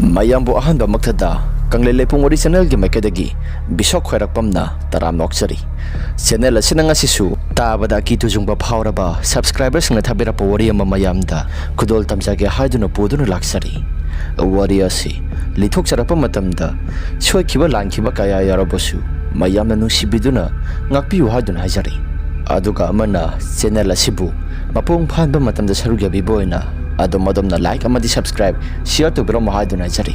mayambu ahanba makthada kanglele pungori channel gi maikadagi bisok khairakpamna taram noksari channel asina ngasisu tabada ki tujungba phawraba subscribers nga thabira powari ama mayamda kudol tamjage haiduna poduna laksari wari asi lithok charapa matamda soikiba langkiba kaya yarabosu mayamna nusibiduna ngakpiu haiduna hajari aduga amana channel asibu mapung phanba matamda saruga biboina adom na like amadi subscribe share to biram haiduna jari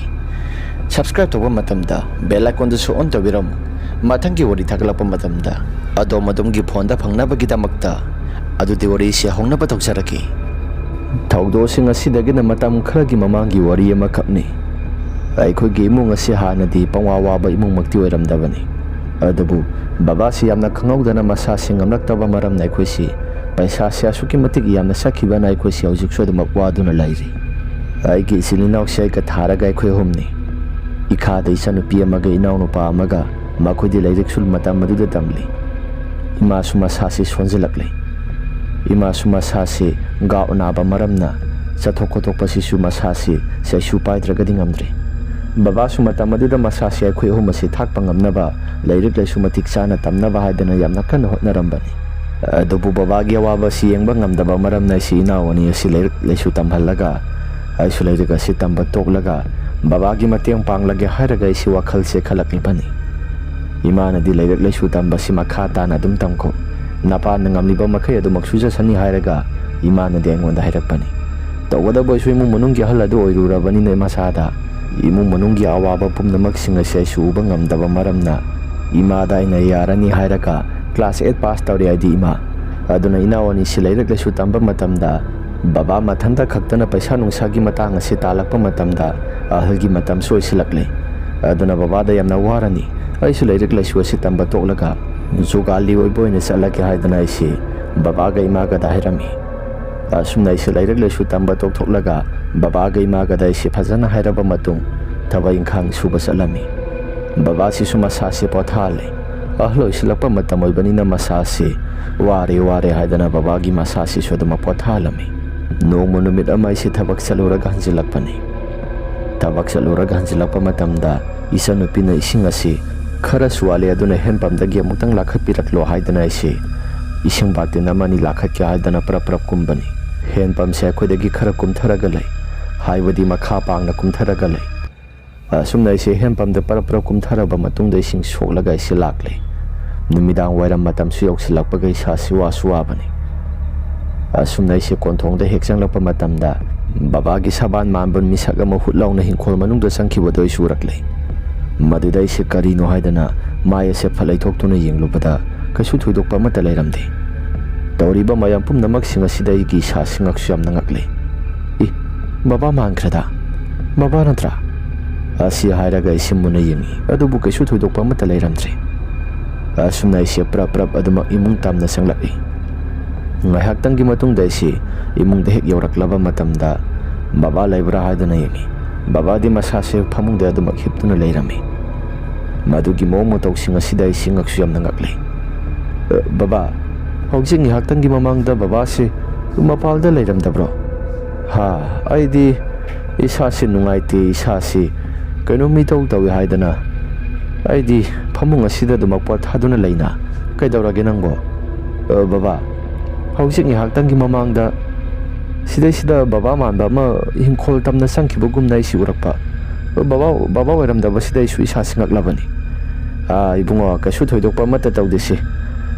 subscribe to matamda bell icon su on to biram mathangi wari thaglapa matamda adom gi phone da phangna bagi damakta adu de wari se hongna ba tokjaraki thawdo sing asidagi na matam kharagi mamangi wari ama khapni aikhoi gi imung ase hanadi pangwa ba imung makti oiramdabani adabu baba si yamna khangawdana masa sing amlaktaba maram na aikhoi si paisa sia suki matik yamna sakhiba na aikhoi si hojik so dama waduna lairi ai gi silinaw sai ka tharaga aikhoi homni ikha dei sanu pi amaga inaw no pa amaga makhodi lairik sul mata maduda tamli ima suma sasi sonjilakle ima suma sasi ga onaba maramna chathok khotok pasi suma sasi sai su paidraga dingamdre baba suma tamaduda masasi aikhoi homasi thak pangamnaba lairik lai sumatik chana tamnaba haidana yamna kan hotnarambani adubu baba gi awaba si yengba ngamdaba maramna si inawani si lairik laisu tamhallaga ai su lairika si tamba toklaga baba gi mateng panglage haraga si wakhal se khalakli bani imana di lairik laisu tamba si makha tana dum tamko napa nangamliba makhai adu maksuja sani haraga imana di angonda hairakpani tawada boisu imu munungi haladu oirurabani ne masada imu munungi awaba pumnamak singa se su uba ngamdaba maramna imada ina yarani hairaga class 8 pass tawri id ima aduna inawani si lairik laisu tamba matamda baba mathanda khaktana paisa nungsagi matang ase talakpa matamda ahalgi matam soisilakle aduna baba da yamna warani aisu lairik laisu ase tamba toklaga jogali oiboine salake haidana ise baba ga ima ga dahirami asumna ise lairik laisu tamba toklaga baba ga ima ga da ise phajana hairaba matung thaba ingkhang suba salami baba si suma sase pothale ahlo islapa matam oibanina masase ware haidana baba gi masase sodama pothalami nomo numit amai si thabak saluraga hanjilakpani tabak saluraga hanjilakpa matamda isa nupina ising ase khara suwale aduna henpamdagi amutang lakhatpiraklo haidana ise ising batin amani lakhatya haidana prap kumbani henpam se khodagi khara kumtharaga lai haibadi makha pangna kumtharaga lai asumna ise henpamda prap kumtharaba matungda ising soklaga ise lakle numidang wairam matam su yoksilakpaga isa suwabani asumna ise konthongda hekjanglakpa matamda babagi saban manbon misak ama hutlawna hingkhol manungda sangkhibado isurakle maduda ise karino haidana maya se phalai thoktuna yenglubada kasu thuidokpa mata leiramde tawriba mayam pumnamak singa sidai gi sa singak syam nangakle baba mangkrada baba natra asi hairaga ise muna yengi adubu kasu thuidokpa mata leiramdre asumna ise prap aduma imung tamna sanglaki ngaihaktanggi matungda ise imungda hek yoraklaba matamda baba laibra haidana yengi baba di masase phamungda adumak hiptuna leirami madugi momo tawsinga sidai singaksu yamna ngakle baba hojing ngaihaktanggi mamangda baba se mapalda leiramdabro ha aidi isase nungaite isase kaino mi tawi haidana aidi phamung asida dumak pothaduna leina kaidawrage nangbo baba hojing ngaihaktanggi mamangda sida baba manba ma hingkhol tamna sangkhibagum nai si urakpa baba wairamdaba sida isu isa singaklabani ibungo kasu thoidokpa mata tawdese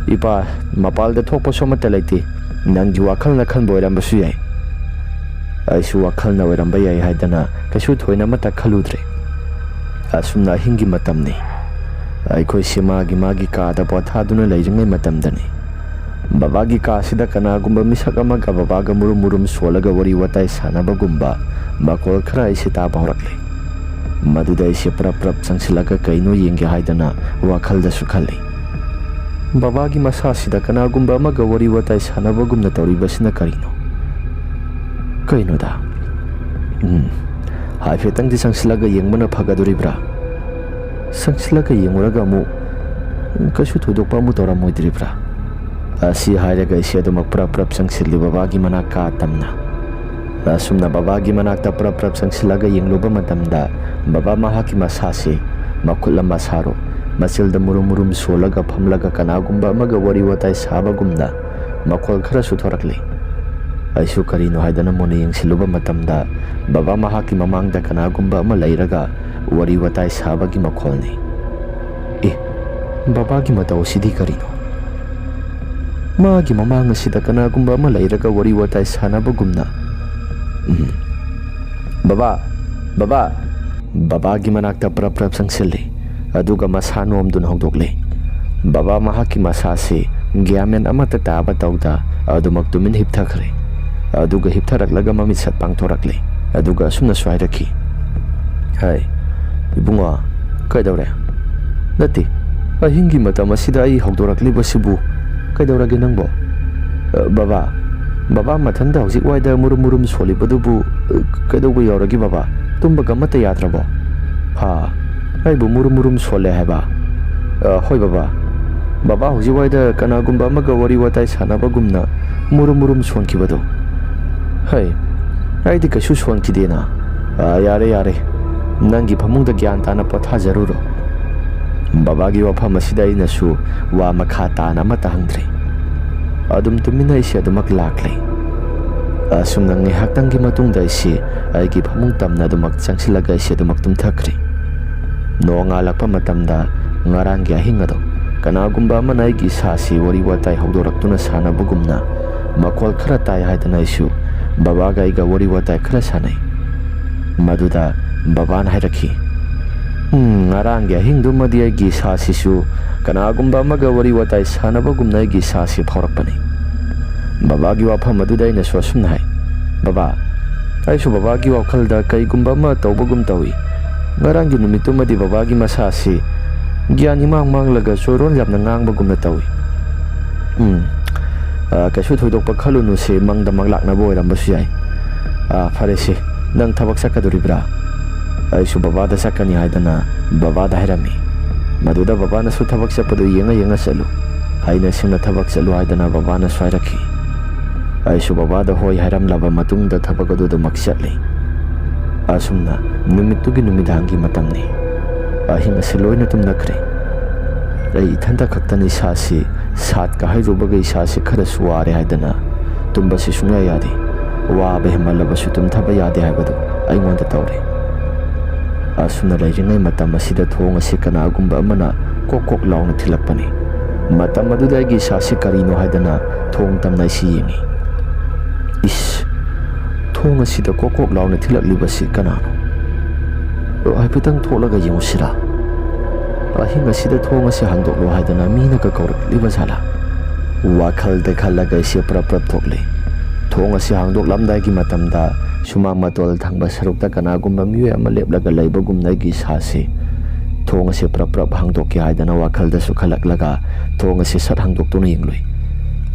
ipa mapalda thokpa somata leite nangji wakhalna khanbo oirambasu yai aisu wakhalna oiramba yai haidana kasu thoina mata khaludre asumna hingi matamni aikhoi simagi magi ka da pothaduna leiringai matamdani babagi kasida kanagumba misak amaga babaga murum solaga wari watai sanabagumba makol khara ise ta baurakle maduda ise prap sangsilaga kaino yengge haidana wakhalda sukhali babagi masasida kanagumba amaga wari watai sanabagumna tawribasina karino da haifetang di sangsilaga yengmana phagaduribra sangsilaga yenguraga mu kasu thudokpa mu tawramoidribra asi hairaga ise adumak prap sangsilli babagi manaka tamna Asumna babagi manakta prap sangsilaga yengluba matamda baba mahaki masasi makulam masaro masilda murum solaga phamlaga kanagumba amaga wari watai sabagumna makol khara suthorakli aisu karino haidana moni yengsiluba matamda baba mahaki mamangda kanagumba ama leiraga wari watai sabagi makolni babagi matau sidi karino magi mamang sida kanagumba ama leiraga wari watai sanabagumna baba babagi manakta prap sangsilli aduga masanom dun hongdokle baba mahaki masasi gyamen amata taba tawda adumak tumin hipthakre aduga hiptharaklaga mamit sat pangthorakle aduga asumna swairaki hai ibunga kaidawre nati ahingi matam asida ai hongdorakli basibu kaidawrage nangbo baba mathanda hojik waida murum solibadubu kaidawgo yauragi baba tumba gamata yadrabo ha aibu murum sole haba hoi baba hojik waida kanagumba amaga wari watai sanabagumna murum sonkibado hai aidi kasu sonkidena yare nangi phamungda gyan tana pothajaruro babagi wafam asida inasu wa makha tana mata hangdre adum tumina isi adumak lakle asumna ngihaktangi matungda isi aigi phamung tamna adumak changsilaga isi adumak tumthakre nonga lakpa matamda ngarangi ahingado kanagumba amana aigi sasi wari watai haudoraktuna sanabugumna makol khara tai haidana isu babaga aiga wari watai khara sanai maduda babana hairakhi ngarangi ahingdumadi aigi sasisu kanagumba amaga wari watai sanabagumna aigi sasi phaurakpani babagi wafam aduda aina swasumna hai baba aisu babagi wakhalda kaigumba ama tawbagum tawi ngarangi numitumadi babagi masasi gyani manglaga choron yapna ngangbagumna tawi kasu thoidokpa khalunu se mangda manglakna boirambasu yai fare se nang thabak sakaduribra aisu babada sakani haidana babada hairami maduda babana su thabak sapadu yenga chalu haina singna thabak chalu haidana babana swairaki aisu babada hoi hairam laba matungda thabak aduda maksatli asumna numitugi numidangi matamni ahing asiloina tumnakre ai ithanda khaktani sasi sat ka hairubaga isasi khara suware haidana tumba si sunga yade wa behmalaba sutum thaba yade haibadu aingonda tawre asumna lairingai matam asida thong asi kanagumba amana kokok launa thilakpani matam aduda gi sasi karino haidana thong tamnai si yengi thong asida kokok launa thilaklibasi kanano haipitang tholaga yengusira ahing asida thong asi handoklo haidana mina ka kaurakliba sala wakhalda khalaga isi prap thokle thong asi hangdok lamdai gi matamda sumang matol thangba sarukta kanagumba miwe ama leplaga laibagumna gi sasi thong asi prap hangdok ki haidana wakhalda su khalaklaga thong asi sat hangdok tuna yengloi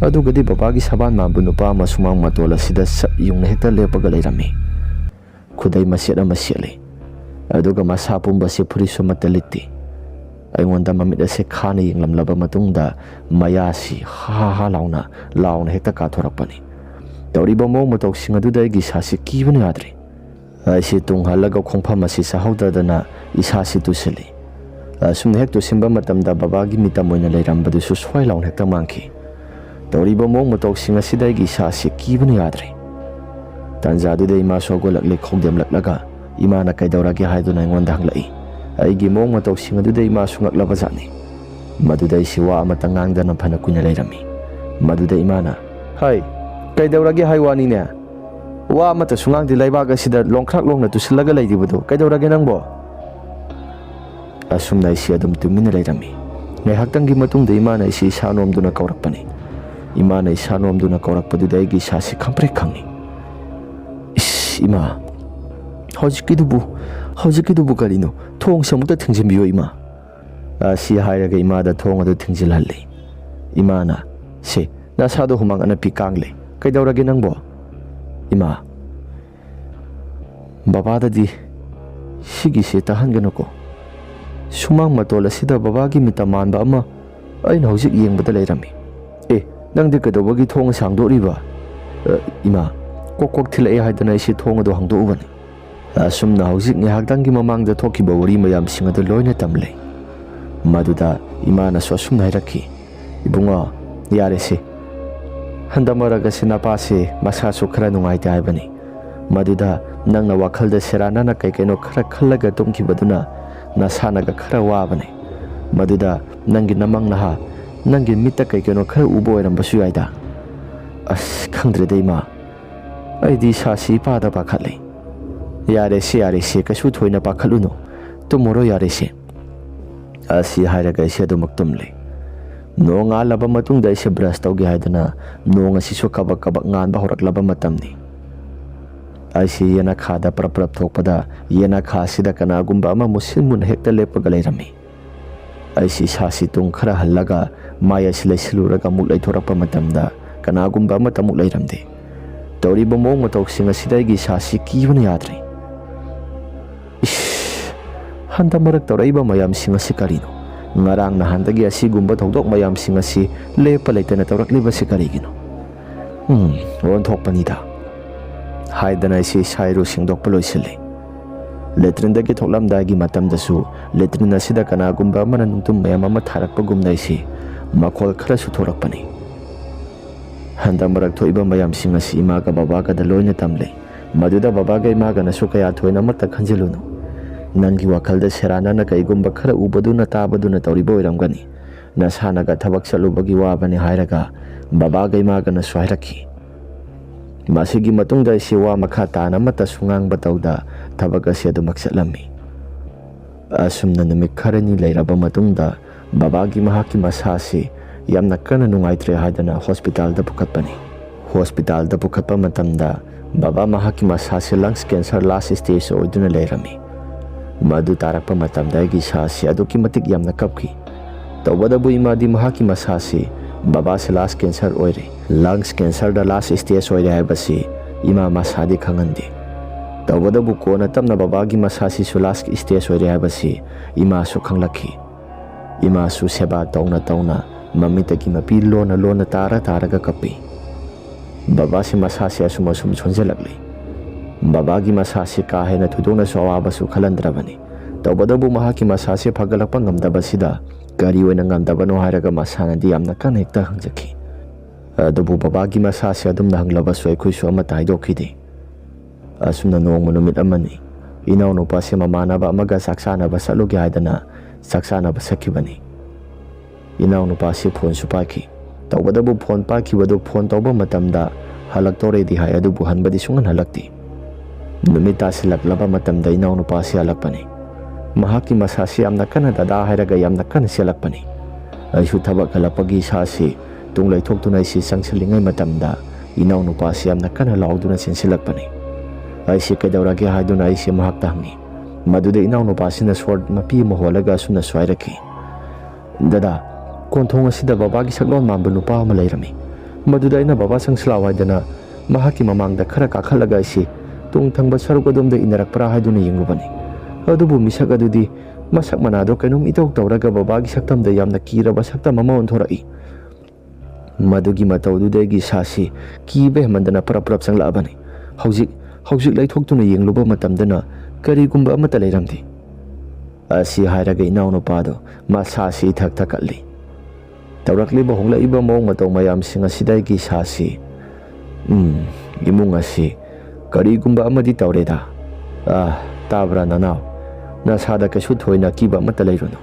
adugadi babagi saban mambu nupa ama sumang matol asida yungna hekta lepaga lairami khudai maset ama siale aduga masa pumba se phuriso mataliti aingonda mamit ase khana yenglamlaba matungda mayasi ha launa hekta ka thorakpani tawriba mong matok singadudai gi sasi kibuna yadre aisi tunghalaga khongpham asi sahaudadana isasi tusili sumna hekto simba matamda babagi mitamoina leirambadu su swai launa hekta mangki tawriba mong matok singasidai gi sasi kibuna yadre tanjadudai ima sogolakle khongdemlaklaga imana kaidawrage haiduna aingonda hanglai aigi mong matok singadudai ima sungaklaba jatni madudai siwa amata ngangdana phana kuina leirami maduda imana hai kaidawrage haiwani ne wa mata sungangdi laibaga sida longkhrak longna tusilaga leidibadu kaidawrage nangbo asumna isi adum tumina leirami ngaihaktangi matungda imana isi sanomduna kaurakpani imana isanomduna kaurakpaduda aigi sasi khamprek khangni ima hojikkidubu karino thong samukta thingsimbiyo ima si hairaga imada thong adu thingsilhalli imana se nasado humang anapi kangle kaidawrage nangbo ima babadadi sigi se tahanganako sumang matol asida babagi mitamanba ama aina hojik yengbada leirami nangdi kadawagi thong sangdoriba ima ꯀꯣꯛ ꯀꯣꯛ ꯊꯤꯜꯂꯛꯑꯦ ꯍꯥꯏꯗꯅ ꯑꯩꯁꯤ ꯊꯣꯡ ꯑꯗꯨ ꯍꯥꯡꯗꯣꯛꯎꯕꯅꯤ꯫ ꯑꯁꯨꯝꯅ ꯍꯧꯖꯤꯛ ꯉꯥꯏꯍꯥꯛꯇꯪꯒꯤ ꯃꯃꯥꯡꯗ ꯊꯣꯛꯈꯤꯕ ꯋꯥꯔꯤ ꯃꯌꯥꯝꯁꯤꯡ ꯑꯗꯨ ꯂꯣꯏꯅ ꯇꯝꯂꯦ꯫ ꯃꯗꯨꯗ ꯏꯃꯥꯅꯁꯨ ꯑꯁꯨꯝꯅ ꯍꯥꯏꯔꯛꯈꯤ, "ꯏꯕꯨꯡꯉꯣ, ꯌꯥꯔꯦꯁꯦ. ꯍꯟꯗꯛ ꯃꯔꯛ ꯑꯁꯤ ꯅꯄꯥꯁꯦ ꯃꯁꯥꯁꯨ ꯈꯔ ꯅꯨꯡꯉꯥꯏꯇꯦ ꯍꯥꯏꯕꯅꯤ꯫ ꯃꯗꯨꯗ ꯅꯪꯅ ꯋꯥꯈꯜꯗ ꯁꯦꯔꯥꯟꯅꯅ ꯀꯩꯅꯣ ꯈꯔ ꯈꯜꯂꯒ ꯇꯨꯝꯈꯤꯕꯗꯨꯅ ꯅꯁꯥꯅꯒꯈꯔ ꯋꯥꯕꯅꯤ꯫ ꯃꯗꯨꯗ ꯅꯪꯒꯤ ꯅꯃꯪ ꯅꯍꯥ, ꯅꯪꯒꯤ ꯃꯤꯠꯇ ꯀꯩꯅꯣ ꯈꯔ ꯎꯕ ꯑꯣꯏꯔꯝꯕꯁꯨ ꯌꯥꯏꯗ." ꯑꯁ ꯈꯪꯗ꯭ꯔꯦꯗ ꯏꯃꯥ, ꯑꯩꯗꯤ ꯏꯁꯥꯁꯤ ꯏꯄꯥꯗ ꯄꯥꯈꯠꯂꯦ꯫ ꯌꯥꯔꯦꯁꯦ ꯀꯩꯁꯨ ꯊꯣꯏꯅ ꯄꯥꯈꯠꯂꯨꯅꯨ, ꯇꯨꯝꯃꯨꯔꯣ ꯌꯥꯔꯦꯁꯦ." ꯑꯁꯤ ꯍꯥꯏꯔꯒ ꯑꯩꯁꯦ ꯑꯗꯨꯃꯛ ꯇꯨꯝꯂꯦ꯫ ꯅꯣꯡ ꯉꯥꯜꯂꯕ ꯃꯇꯨꯡꯗ ꯑꯩꯁꯦ ꯕ꯭ꯔꯁ ꯇꯧꯒꯦ ꯍꯥꯏꯗꯨꯅ ꯅꯣꯡ ꯑꯁꯤꯁꯨ ꯀꯕꯛ ꯀꯕꯛ ꯉꯥꯟꯕ ꯍꯧꯔꯛꯂꯕ ꯃꯇꯝꯅꯤ꯫ ꯑꯩꯁꯤ ꯌꯦꯅꯈꯥꯗ ꯄ꯭ꯔꯞ ꯊꯣꯛꯄꯗ ꯌꯦꯅꯈꯥ ꯑꯁꯤꯗ ꯀꯅꯥꯒꯨꯝꯕ ꯑꯃ ꯃꯨꯁꯤꯟ ꯃꯨꯟꯅ ꯍꯦꯛꯇ ꯂꯦꯞꯄꯒ ꯂꯩꯔꯝꯃꯤ꯫ ꯑꯩꯁꯤ ꯏꯁꯥꯁꯤ ꯇꯨꯡ ꯈꯔ ꯍꯜꯂꯒ ꯃꯥꯏ ꯑꯁꯤ ꯂꯩꯁꯤꯜꯂꯨꯔꯒ ꯑꯃꯨꯛ ꯂꯩꯊꯣꯔꯛꯄ ꯃꯇꯝꯗ ꯀꯅꯥꯒꯨꯝꯕ ꯑꯃꯠꯇ ꯑꯃꯨꯛ ꯂꯩꯔꯝꯗꯦ꯫ ꯇꯧꯔꯤꯕ ꯃꯑꯣꯡ ꯃꯇꯧꯁꯤꯡ ꯑꯁꯤꯗ ꯑꯩꯒꯤ ꯏꯁꯥꯁꯤ ꯀꯤꯕꯅ ꯌꯥꯗ꯭ꯔꯦ꯫ ꯏꯁ, ꯍꯟꯗꯛ ꯃꯔꯛ ꯇꯧꯔꯛꯏꯕ ꯃꯌꯥꯝꯁꯤꯡ ꯑꯁꯤ ꯀꯔꯤꯅꯣ? ꯉꯔꯥꯡ ꯅꯍꯥꯟꯗꯒꯤ ꯑꯁꯤꯒꯨꯝꯕ ꯊꯧꯗꯣꯛ ꯃꯌꯥꯝꯁꯤꯡ ꯑꯁꯤ ꯂꯦꯞꯄ ꯂꯩꯇꯅ ꯇꯧꯔꯛꯂꯤꯕꯁꯤ ꯀꯔꯤꯒꯤꯅꯣ? ꯑꯣꯟꯊꯣꯛꯄꯅꯤꯗ ꯍꯥꯏꯗꯅ ꯑꯩꯁꯤ ꯏꯁꯥ ꯏꯔꯨ ꯁꯦꯡꯗꯣꯛꯄ ꯂꯣꯏꯁꯤꯜꯂꯤ꯫ ꯂꯦꯇ꯭ꯔꯤꯟꯗꯒꯤ ꯊꯣꯛꯂꯝꯗꯥꯏꯒꯤ ꯃꯇꯝꯗꯁꯨ ꯂꯦꯇ꯭ꯔꯤꯟ ꯑꯁꯤꯗ ꯀꯅꯥꯒꯨꯝꯕ ꯑꯃꯅ ꯅꯨꯡꯇꯨꯝ ꯃꯌꯥꯝ ꯑꯃ ꯊꯥꯔꯛꯄꯒꯨꯝꯅ ꯑꯩꯁꯤ ꯃꯈꯣꯜ ꯈꯔꯁꯨ ꯊꯣꯛꯂꯛꯄꯅꯤ꯫ ꯍꯟꯗꯛ ꯃꯔꯛ ꯊꯣꯛꯏꯕ ꯃꯌꯥꯝꯁꯤꯡ ꯑꯁꯤ ꯏꯃꯥꯒ ꯕꯕꯥꯒꯗ ꯂꯣꯏꯅ ꯇꯝꯂꯦ꯫ ꯃꯗꯨꯗ ꯕꯕꯥꯒ ꯏꯃꯥꯒꯅꯁꯨ ꯀꯌꯥ ꯊꯣꯏꯅ ꯑꯃꯠꯇ ꯈꯟꯖꯤꯜꯂꯨꯅꯨ. ꯅꯪꯒꯤ ꯋꯥꯈꯜꯗ ꯁꯦꯔꯥꯟꯅꯅ ꯀꯩꯒꯨꯝꯕ ꯈꯔ ꯎꯕꯗꯨꯅ ꯇꯥꯕꯗꯨꯅ ꯇꯧꯔꯤꯕ ꯑꯣꯏꯔꯝꯒꯅꯤ. ꯅꯁꯥꯅꯒ ꯊꯕꯛ ꯆꯠꯂꯨꯕꯒꯤ ꯋꯥꯕꯅꯤ ꯍꯥꯏꯔꯒ ꯕꯕꯥꯒ ꯏꯃꯥꯒꯅꯁꯨ ꯍꯥꯏꯔꯛꯈꯤ꯫ ꯃꯁꯤꯒꯤ ꯃꯇꯨꯡꯗ ꯑꯩꯁꯤ ꯋꯥ ꯃꯈꯥ ꯇꯥꯅ ꯑꯃꯠꯇꯁꯨ ꯉꯥꯡꯕ ꯇꯧꯗ ꯊꯕꯛ ꯑꯁꯤ ꯑꯗꯨꯃꯛ ꯆꯠꯂꯝꯃꯤ꯫ ꯑꯁꯨꯝꯅ ꯅꯨꯃꯤꯠ ꯈꯔꯅꯤ ꯂꯩꯔꯕ ꯃꯇꯨꯡꯗ ꯕꯕꯥꯒꯤ ꯃꯍꯥꯛꯀꯤ ꯃꯁꯥꯁꯤ ꯌꯥꯝꯅ ꯀꯟꯅ ꯅꯨꯡꯉꯥꯏꯇ꯭ꯔꯦ ꯍꯥꯏꯗꯅ ꯍꯣꯁꯄꯤꯇꯥꯜꯗ ꯄꯨꯈꯠꯄꯅꯤ꯫ ꯍꯣꯁꯄꯤꯇꯥꯜꯗ ꯄꯨꯈꯠꯄ ꯃꯇꯝꯗ ꯕꯕꯥ ꯃꯍꯥꯛꯀꯤ ꯃꯁꯥꯁꯤ ꯂꯪꯁ ꯀꯦꯟꯁꯔ ꯂꯥꯁ ꯁ꯭ꯇꯦꯖ ꯑꯣꯏꯗꯨꯅ ꯂꯩꯔꯝꯃꯤ꯫ ꯃꯗꯨ ꯇꯥꯔꯛꯄ ꯃꯇꯝꯗ ꯑꯩꯒꯤ ꯏꯁꯥꯁꯤ ꯑꯗꯨꯛꯀꯤ ꯃꯇꯤꯛ ꯌꯥꯝꯅ ꯀꯞꯈꯤ꯫ ꯇꯧꯕꯇꯕꯨ ꯏꯃꯥꯗꯤ ꯃꯍꯥꯛꯀꯤ ꯃꯁꯥꯁꯤ ꯕꯕꯥꯁꯤ ꯂꯥꯁ ꯀꯦꯟꯁꯔ ꯑꯣꯏꯔꯦ, ꯂꯪꯁ ꯀꯦꯟꯁꯔꯗ ꯂꯥꯁ ꯁ꯭ꯇꯦꯖ ꯑꯣꯏꯔꯦ ꯍꯥꯏꯕꯁꯤ ꯏꯃꯥ ꯃꯁꯥꯗꯤ ꯈꯪꯍꯟꯗꯦ꯫ ꯇꯧꯕꯇꯕꯨ ꯀꯣꯟꯅ ꯇꯞꯅ ꯕꯕꯥꯒꯤ ꯃꯁꯥꯁꯤꯁꯨ ꯂꯥꯁ ꯁ꯭ꯇꯦꯖ ꯑꯣꯏꯔꯦ ꯍꯥꯏꯕꯁꯤ ꯏꯃꯥꯁꯨ ꯈꯪꯂꯛꯈꯤ꯫ ꯏꯃꯥꯁꯨ ꯁꯦꯕꯥ ꯇꯧꯅ ꯇꯧꯅ ꯃꯃꯤꯠꯇꯒꯤ ꯃꯄꯤ ꯂꯣꯟꯅ ꯇꯥꯔꯒ ꯀꯞꯄꯤ꯫ ꯕꯕꯥꯁꯤ ꯃꯁꯥꯁꯤ ꯑꯁꯨꯝ ꯁꯣꯟꯖꯜꯂꯛꯂꯤ꯫ ꯕꯕꯥꯒꯤ ꯃꯁꯥꯁꯤ ꯀꯥ ꯍꯦꯟꯅ ꯊꯣꯏꯗꯣꯛꯅꯁꯨ ꯑꯋꯥꯕꯁꯨ ꯈꯜꯍꯟꯗ꯭ꯔꯕꯅꯤ꯫ ꯇꯧꯕꯇꯕꯨ ꯃꯍꯥꯛꯀꯤ ꯃꯁꯥꯁꯤ ꯐꯒꯠꯂꯛꯄ ꯉꯝꯗꯕꯁꯤꯗ ꯀꯔꯤ ꯑꯣꯏꯅ ꯉꯝꯗꯕꯅꯣ ꯍꯥꯏꯔꯒ ꯃꯁꯥꯅꯗꯤ ꯌꯥꯝꯅ ꯀꯟꯅ ꯍꯦꯛꯇ ꯍꯪꯖꯈꯤ꯫ ꯑꯗꯨꯕꯨ ꯕꯕꯥꯒꯤ ꯃꯁꯥꯁꯤ ꯑꯗꯨꯝꯅ ꯍꯪꯂꯕꯁꯨ ꯑꯩꯈꯣꯏꯁꯨ ꯑꯃꯠꯇ ꯍꯥꯏꯗꯣꯛꯈꯤꯗꯦ꯫ ꯑꯁꯨꯝꯅ ꯅꯣꯡꯃ ꯅꯨꯃꯤꯠ ꯑꯃꯅꯤ ꯏꯅꯥꯎꯅꯨꯄꯥꯁꯤ ꯃꯃꯥꯟꯅꯕ ꯑꯃꯒ ꯆꯥꯛ ꯆꯥꯅꯕ ꯆꯠꯂꯨꯒꯦ ꯍꯥꯏꯗꯅ ꯆꯥꯛ ꯆꯥꯅꯕ ꯆꯠꯈꯤꯕꯅꯤ꯫ ꯏꯅꯥꯎꯅꯨꯄꯥꯁꯤ ꯐꯣꯟꯁꯨ ꯄꯥꯏꯈꯤ꯫ ꯇꯧꯕꯇꯕꯨ ꯐꯣꯟ ꯄꯥꯏꯈꯤꯕꯗꯨ ꯐꯣꯟ ꯇꯧꯕ ꯃꯇꯝꯗ ꯍꯜꯂꯛꯇꯣꯔꯦꯗꯤ ꯍꯥꯏ, ꯑꯗꯨꯕꯨ ꯍꯟꯕꯗꯤ ꯁꯨꯡꯍꯟ ꯍꯜꯂꯛꯇꯦ꯫ ꯅꯨꯃꯤꯠ ꯇꯥꯁꯤꯜꯂꯛꯂꯕ ꯃꯇꯝꯗ ꯏꯅꯥꯎꯅꯨꯄꯥꯁꯤ ꯍꯜꯂꯛꯄꯅꯤ꯫ ꯃꯍꯥꯛꯀꯤ ꯃꯁꯥꯁꯤ ꯌꯥꯝꯅ ꯀꯟꯅ ꯗꯗꯥ ꯍꯥꯏꯔꯒ ꯌꯥꯝꯅ ꯀꯟꯅ ꯆꯦꯜꯂꯛꯄꯅꯤ꯫ ꯑꯩꯁꯨ ꯊꯕꯛ ꯍꯜꯂꯛꯄꯒꯤ ꯏꯁꯥꯁꯤ ꯇꯨꯡ ꯂꯩꯊꯣꯛꯇꯨꯅ ꯑꯩꯁꯤ ꯆꯪꯁꯤꯜꯂꯤꯉꯩ ꯃꯇꯝꯗ ꯏꯅꯥꯎꯅꯨꯄꯥꯁꯤ ꯌꯥꯝꯅ ꯀꯟꯅ ꯂꯥꯎꯗꯨꯅ ꯆꯦꯟꯁꯤꯜꯂꯛꯄꯅꯤ꯫ ꯑꯩꯁꯤ ꯀꯩꯗꯧꯔꯒꯦ ꯍꯥꯏꯗꯨꯅ ꯑꯩꯁꯤ ꯃꯍꯥꯛꯇ ꯍꯪꯉꯤ꯫ ꯃꯗꯨꯗ ꯏꯅꯥꯎꯅꯨꯄꯥꯁꯤꯅ ꯁꯣꯔ ꯃꯄꯤ ꯑꯃ ꯍꯣꯜꯂꯒ ꯑꯁꯨꯝꯅꯁꯨ ꯍꯥꯏꯔꯛꯈꯤ, "ꯗꯗꯥ, ꯀꯣꯟꯊꯣꯡ ꯑꯁꯤꯗ ꯕꯕꯥꯒꯤ ꯁꯛꯂꯣꯟ ꯃꯥꯟꯕ ꯅꯨꯄꯥ ꯑꯃ ꯂꯩꯔꯝꯃꯤ." ꯃꯗꯨꯗ ꯑꯩꯅ ꯕꯕꯥ ꯆꯪꯁꯤꯜꯂꯥꯎ ꯍꯥꯏꯗꯅ ꯃꯍꯥꯛꯀꯤ ꯃꯃꯥꯡꯗ ꯈꯔ ꯀꯥꯈꯠꯂꯒ ꯑꯩꯁꯤ ꯇꯨꯡ ꯊꯪꯕ ꯁꯔꯨꯛ ꯑꯗꯣꯝꯗ ꯏꯟꯅꯔꯛꯄ꯭ꯔꯥ ꯍꯥꯏꯗꯨꯅ ꯌꯦꯡꯂꯨꯕꯅꯤ꯫ ꯑꯗꯨꯕꯨ ꯃꯤꯁꯛ ꯑꯗꯨꯗꯤ ꯃꯁꯛ ꯃꯅꯥꯗꯣ ꯀꯩꯅꯣꯝ ꯏꯇꯧ ꯇꯧꯔꯒ ꯕꯕꯥꯒꯤ ꯁꯛꯇꯝꯗ ꯌꯥꯝꯅ ꯀꯤꯔꯕ ꯁꯛꯇꯝ ꯑꯃ ꯑꯣꯟꯊꯣꯔꯛꯏ꯫ ꯃꯗꯨꯒꯤ ꯃꯇꯧꯗꯨꯗ ꯑꯩꯒꯤ ꯏꯁꯥꯁꯤ ꯀꯤꯕ ꯍꯦꯟꯃꯟꯗꯅ ꯄ꯭ꯔꯞ ꯆꯪꯂꯛꯑꯕꯅꯤ꯫ ꯍꯧꯖꯤꯛ ꯂꯩꯊꯣꯛꯇꯨꯅ ꯌꯦꯡꯂꯨꯕ ꯃꯇꯝꯗꯅ ꯀꯔꯤꯒꯨꯝꯕ ꯑꯃꯠꯇ ꯂꯩꯔꯝꯗꯦ꯫ ꯑꯁꯤ ꯍꯥꯏꯔꯒ ꯏꯅꯥꯎꯅꯨꯄꯥꯗꯣ ꯃꯁꯥꯁꯤ ꯏꯊꯛ ꯊꯛꯀꯠꯂꯤ꯫ ꯇꯧꯔꯛꯂꯤꯕ ꯍꯣꯡꯂꯛꯏꯕ ꯃꯑꯣꯡ ꯃꯇꯧ ꯃꯌꯥꯝꯁꯤꯡ ꯑꯁꯤꯗ ꯑꯩꯒꯤ ꯏꯁꯥꯁꯤ ꯏꯃꯨꯡ ꯑꯁꯤ ꯀꯔꯤꯒꯨꯝꯕ ꯑꯃꯗꯤ ꯇꯧꯔꯦꯗ. ꯇꯥꯕ꯭ꯔꯥ ꯅꯅꯥꯎ? ꯅꯁꯥꯗ ꯀꯩꯁꯨ ꯊꯣꯏꯅ ꯀꯤꯕ ꯑꯃꯠꯇ ꯂꯩꯔꯨꯅꯨ.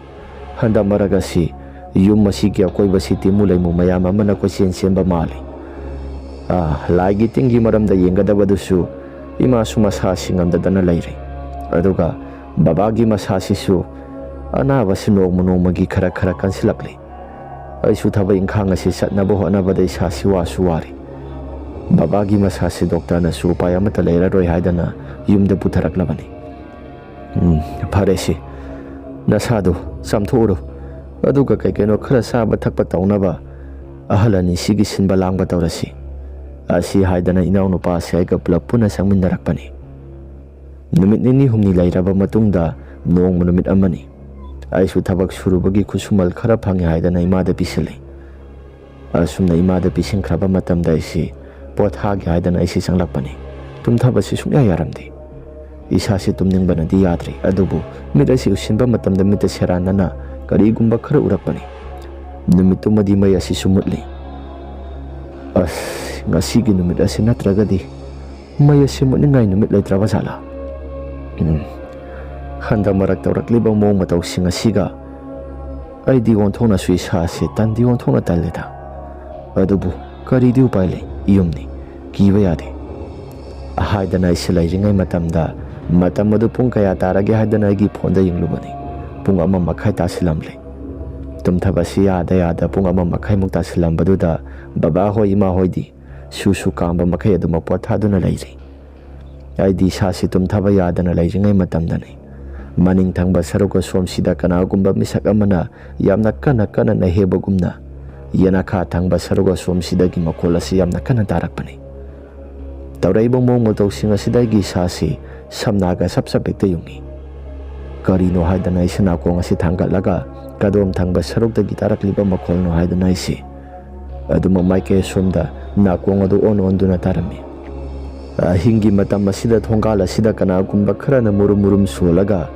ꯍꯟꯗꯛ ꯃꯔꯛ ꯑꯁꯤ ꯌꯨꯝ ꯑꯁꯤꯒꯤ ꯑꯀꯣꯏꯕꯁꯤ ꯇꯤꯃꯨ ꯂꯩꯃꯨ ꯃꯌꯥꯝ ꯑꯃꯅ ꯀꯣꯏꯆꯦꯟ ꯆꯦꯟꯕ ꯃꯥꯜꯂꯤ. ꯂꯥꯏꯒꯤ ꯇꯤꯟꯒꯤ ꯃꯔꯝꯗ ꯌꯦꯡꯒꯗꯕꯗꯨꯁꯨ ꯏꯃꯥꯁꯨ ꯃꯁꯥꯁꯤ ꯉꯝꯗꯗꯅ ꯂꯩꯔꯤ. ꯑꯗꯨꯒ ꯕꯕꯥꯒꯤ ꯃꯁꯥꯁꯤꯁꯨ ꯑꯅꯥꯕꯁꯤ ꯅꯣꯡꯃ ꯅꯣꯡꯃꯒꯤ ꯈꯔ ꯀꯟꯁꯤꯜꯂꯛꯂꯤ. ꯑꯩꯁꯨ ꯊꯕꯛ ꯏꯪꯈꯥꯡ ꯑꯁꯤ ꯆꯠꯅꯕ ꯍꯣꯠꯅꯕꯗ ꯏꯁꯥꯁꯤ 와ꯁꯨ ꯋꯥꯔꯤ. ꯕꯕꯥꯒꯤ ꯃꯁꯥꯁꯤ ꯗꯣꯛꯇꯔꯅꯁꯨ ꯎꯄꯥꯏ ꯑꯃꯠꯇ ꯂꯩꯔꯔꯣꯏ ꯍꯥꯏꯗꯅ ꯌꯨꯝꯗ ꯄꯨꯊꯔꯛꯂꯕꯅꯤ. ꯐꯔꯦꯁꯤ, ꯅꯁꯥꯗꯨ ꯆꯥꯝꯊꯣꯛꯎꯔꯣ. ꯑꯗꯨꯒ ꯀꯩꯅꯣ ꯈꯔ ꯆꯥꯕ ꯊꯛꯄ ꯇꯧꯅꯕ ꯑꯍꯜ ꯑꯅꯤꯁꯤꯒꯤ ꯁꯤꯟꯕ ꯂꯥꯡꯕ ꯇꯧꯔꯁꯤ. ꯑꯁꯤ ꯍꯥꯏꯗꯅ ꯏꯅꯥꯎꯅꯨꯄꯥꯁꯤ ꯑꯩꯒ ꯄꯨꯂꯞ ꯄꯨꯟꯅ ꯆꯪꯃꯤꯟꯅꯔꯛꯄꯅꯤ. ꯅꯨꯃꯤꯠ ꯅꯤꯅꯤ ꯍꯨꯝꯅꯤ ꯂꯩꯔꯕ ꯃꯇꯨꯡꯗ ꯅꯣꯡꯃ ꯅꯨꯃꯤꯠ ꯑꯃꯅꯤ ꯑꯩꯁꯨ ꯊꯕꯛ ꯁꯨꯔꯨꯕꯒꯤ ꯈꯨꯠꯁꯨꯃꯜ ꯈꯔ ꯐꯪꯉꯦ ꯍꯥꯏꯗꯅ ꯏꯃꯥꯗ ꯄꯤꯁꯤꯜꯂꯤ. ꯑꯁꯨꯝꯅ ꯏꯃꯥꯗ ꯄꯤꯁꯤꯟꯈ꯭ꯔꯕ ꯃꯇꯝꯗ ꯑꯩꯁꯤ ꯄꯣꯊꯥꯒꯦ ꯍꯥꯏꯗꯅ ꯑꯩꯁꯤ ꯆꯪꯂꯛꯄꯅꯤ. tumthabasi sumya yaramdi. Isasi tumningbanaди yadri adubu mit asi usinba matamda mit seranana karigumba khara urapani. Numitumadi may asi sumutli. Ngasigi numit asi natragadi may asi muninngay numit laytraba sala. Handa marak tawraklibang mong matawsi ngasiga ay di wonthong na sui sasi tan di wonthong na talida. Adubu kari di upay iyumni kiba yadi. Haidana isilay ringay matamda matam adu pung kaya taragi haidana igi phonda yinglubani pung ama makai tasilamle. Tumthabasi yada pung ama makai muk tasilambaduda baba hoy ima hoy di susu kamba makai adu mapwathaduna layri. Ay di sasi tumthaba yadana lay ringay matamdani. Maning thangba saruka somsida kanagumba misak amana yamna kana na hebagumna yanakha thangba saruka somsida gi makol asi yamna kana tarakpani. Tawraiba mong matawsing asidagi sasi samnaga sapsapekta yungi. Karino haidana isi nakong asi thanggatlaga kadom thangba sarukdagi tarakliba makol no haidana isi. Aduma maike somda nakong adu on-onduna tarami. Hingi matam asida thonggal asida kanagumba khara na murum sulaga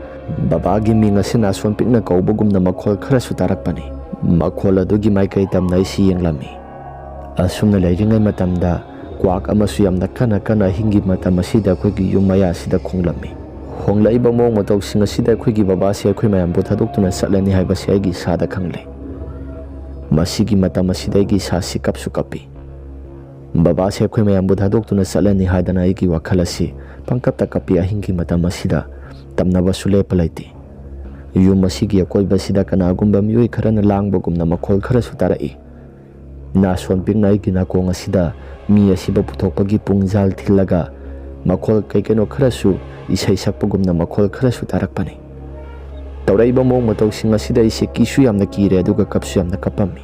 babagi minga sina sompik na kaubagum na makhol khara sutarakpani. Makhol adugi maikai tamna isi yenglami. Asumna layringay matamda kwak amasu yamna kana hingi matam asida akhoi yumaya asida khonglami. Honglaiba mong matawsing asida akhoi babasi akhoi mayambu thadokhtuna satlani haibasi aigi sada khangle. Masigi matam asida aigi sasi kapsu kapi. Babasi akhoi mayambu thadokhtuna satlani haidana aigi wakhal asi pangkapta kapi ahingi matam asida tamnaba sulepa laiti. Yum masigi akoiba sida kanagumba miyoi kharana langbagumna makhol khara sutarai. Nason na aigi nakong asida mi asiba puthokpagi pungjal thilaga makhol kaikeno kharasu isai sakpagumna makhol kharasu tarakpani. Tawraiba mong matawsing asida isi kisu yamna kire aduga kapsu yamna kapami.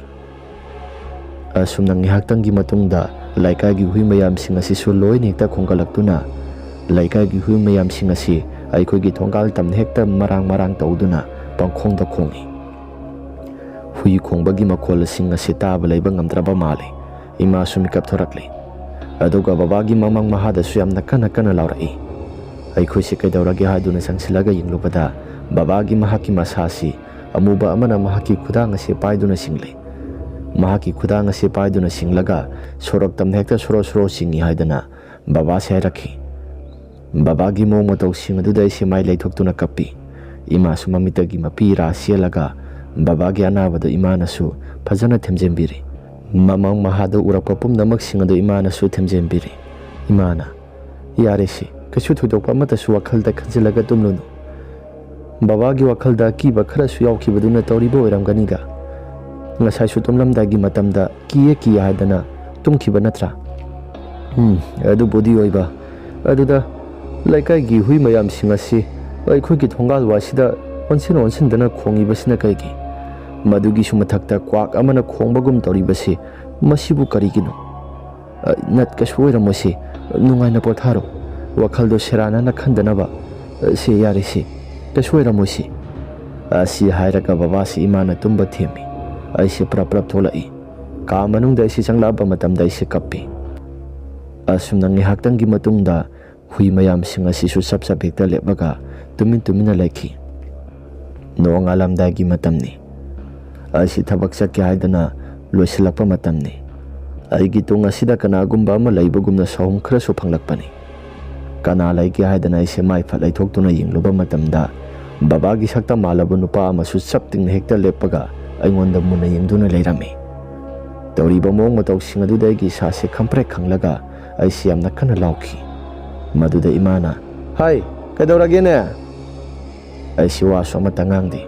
Asumna ngihaktangi matungda laikagi hui mayamsing asisu loini hekta khongkalaktuna laikagi hui mayamsing asi aikogi thonggal tamna hekta marang tawduna pangkhongda khongi. Hui khongbagi makhol asing asi taba laiba ngamdraba male ima sumikap thorakli. Aduga babagi mamang mahada suyamna kana laurai. Aikoi si kaidawragi haduna sangsilaga yinglubada babagi mahaki masasi amuba amana mahaki khudang asi paiduna single. Mahaki khudang asi paiduna singlaga sorak tamna hekta soro singi haidana baba se rakhi. Babagi mong matawsing aduda isi may laythoktuna kapi. Ima sumamitagi mapira sialaga babagi anabado imanasu phajana themjembiri. Mamang mahada urakpa pumnamak singado imanasu themjembiri. Imana yaresi kasu thudokpa amatasu wakhalda khanjilaga tumlunu. Babagi wakhalda kiba kharasu yaukibaduna tawriba oiramganida. Ngasaisu tumlamdagi matamda kiye haidana tumkiba natra. Adu bodi oiba aduda laikagi hui mayam singasi aikhogi thonggal wasida onsin dana khongi basina kaigi madugi sumathakta kwak amana khongbagum toribasi masibu karigino nat kaswoiramosi nungaina potharo wakhaldo serana na khandanaba se yarisi kaswoiramosi asi hairaga babasi imana tumba themi aisi prap tholai ka manungda isi changlaba matamda isi kappi asumna ngihaktangi matungda hui mayam sing asisu sapsap hekta lepaga tumina laiki. Noong alamdagi matamni asi thabak sakya haidana loisilakpa matamni aigi tung asida kanagumba ama laibagumna sahum khara su phanglakpani. Kana laiki haidana ise mai phalai thoktuna yingluba matamda babagi sakta malaba nupa amasu sapting hekta lepaga aingonda muna yingduna leirami. Tawriba mong matawsing aduda aigi sase khamprek khanglaga aisi yamna kana lauki. Maduda imana hai kaidawragene aisi wasu amata ngangdi.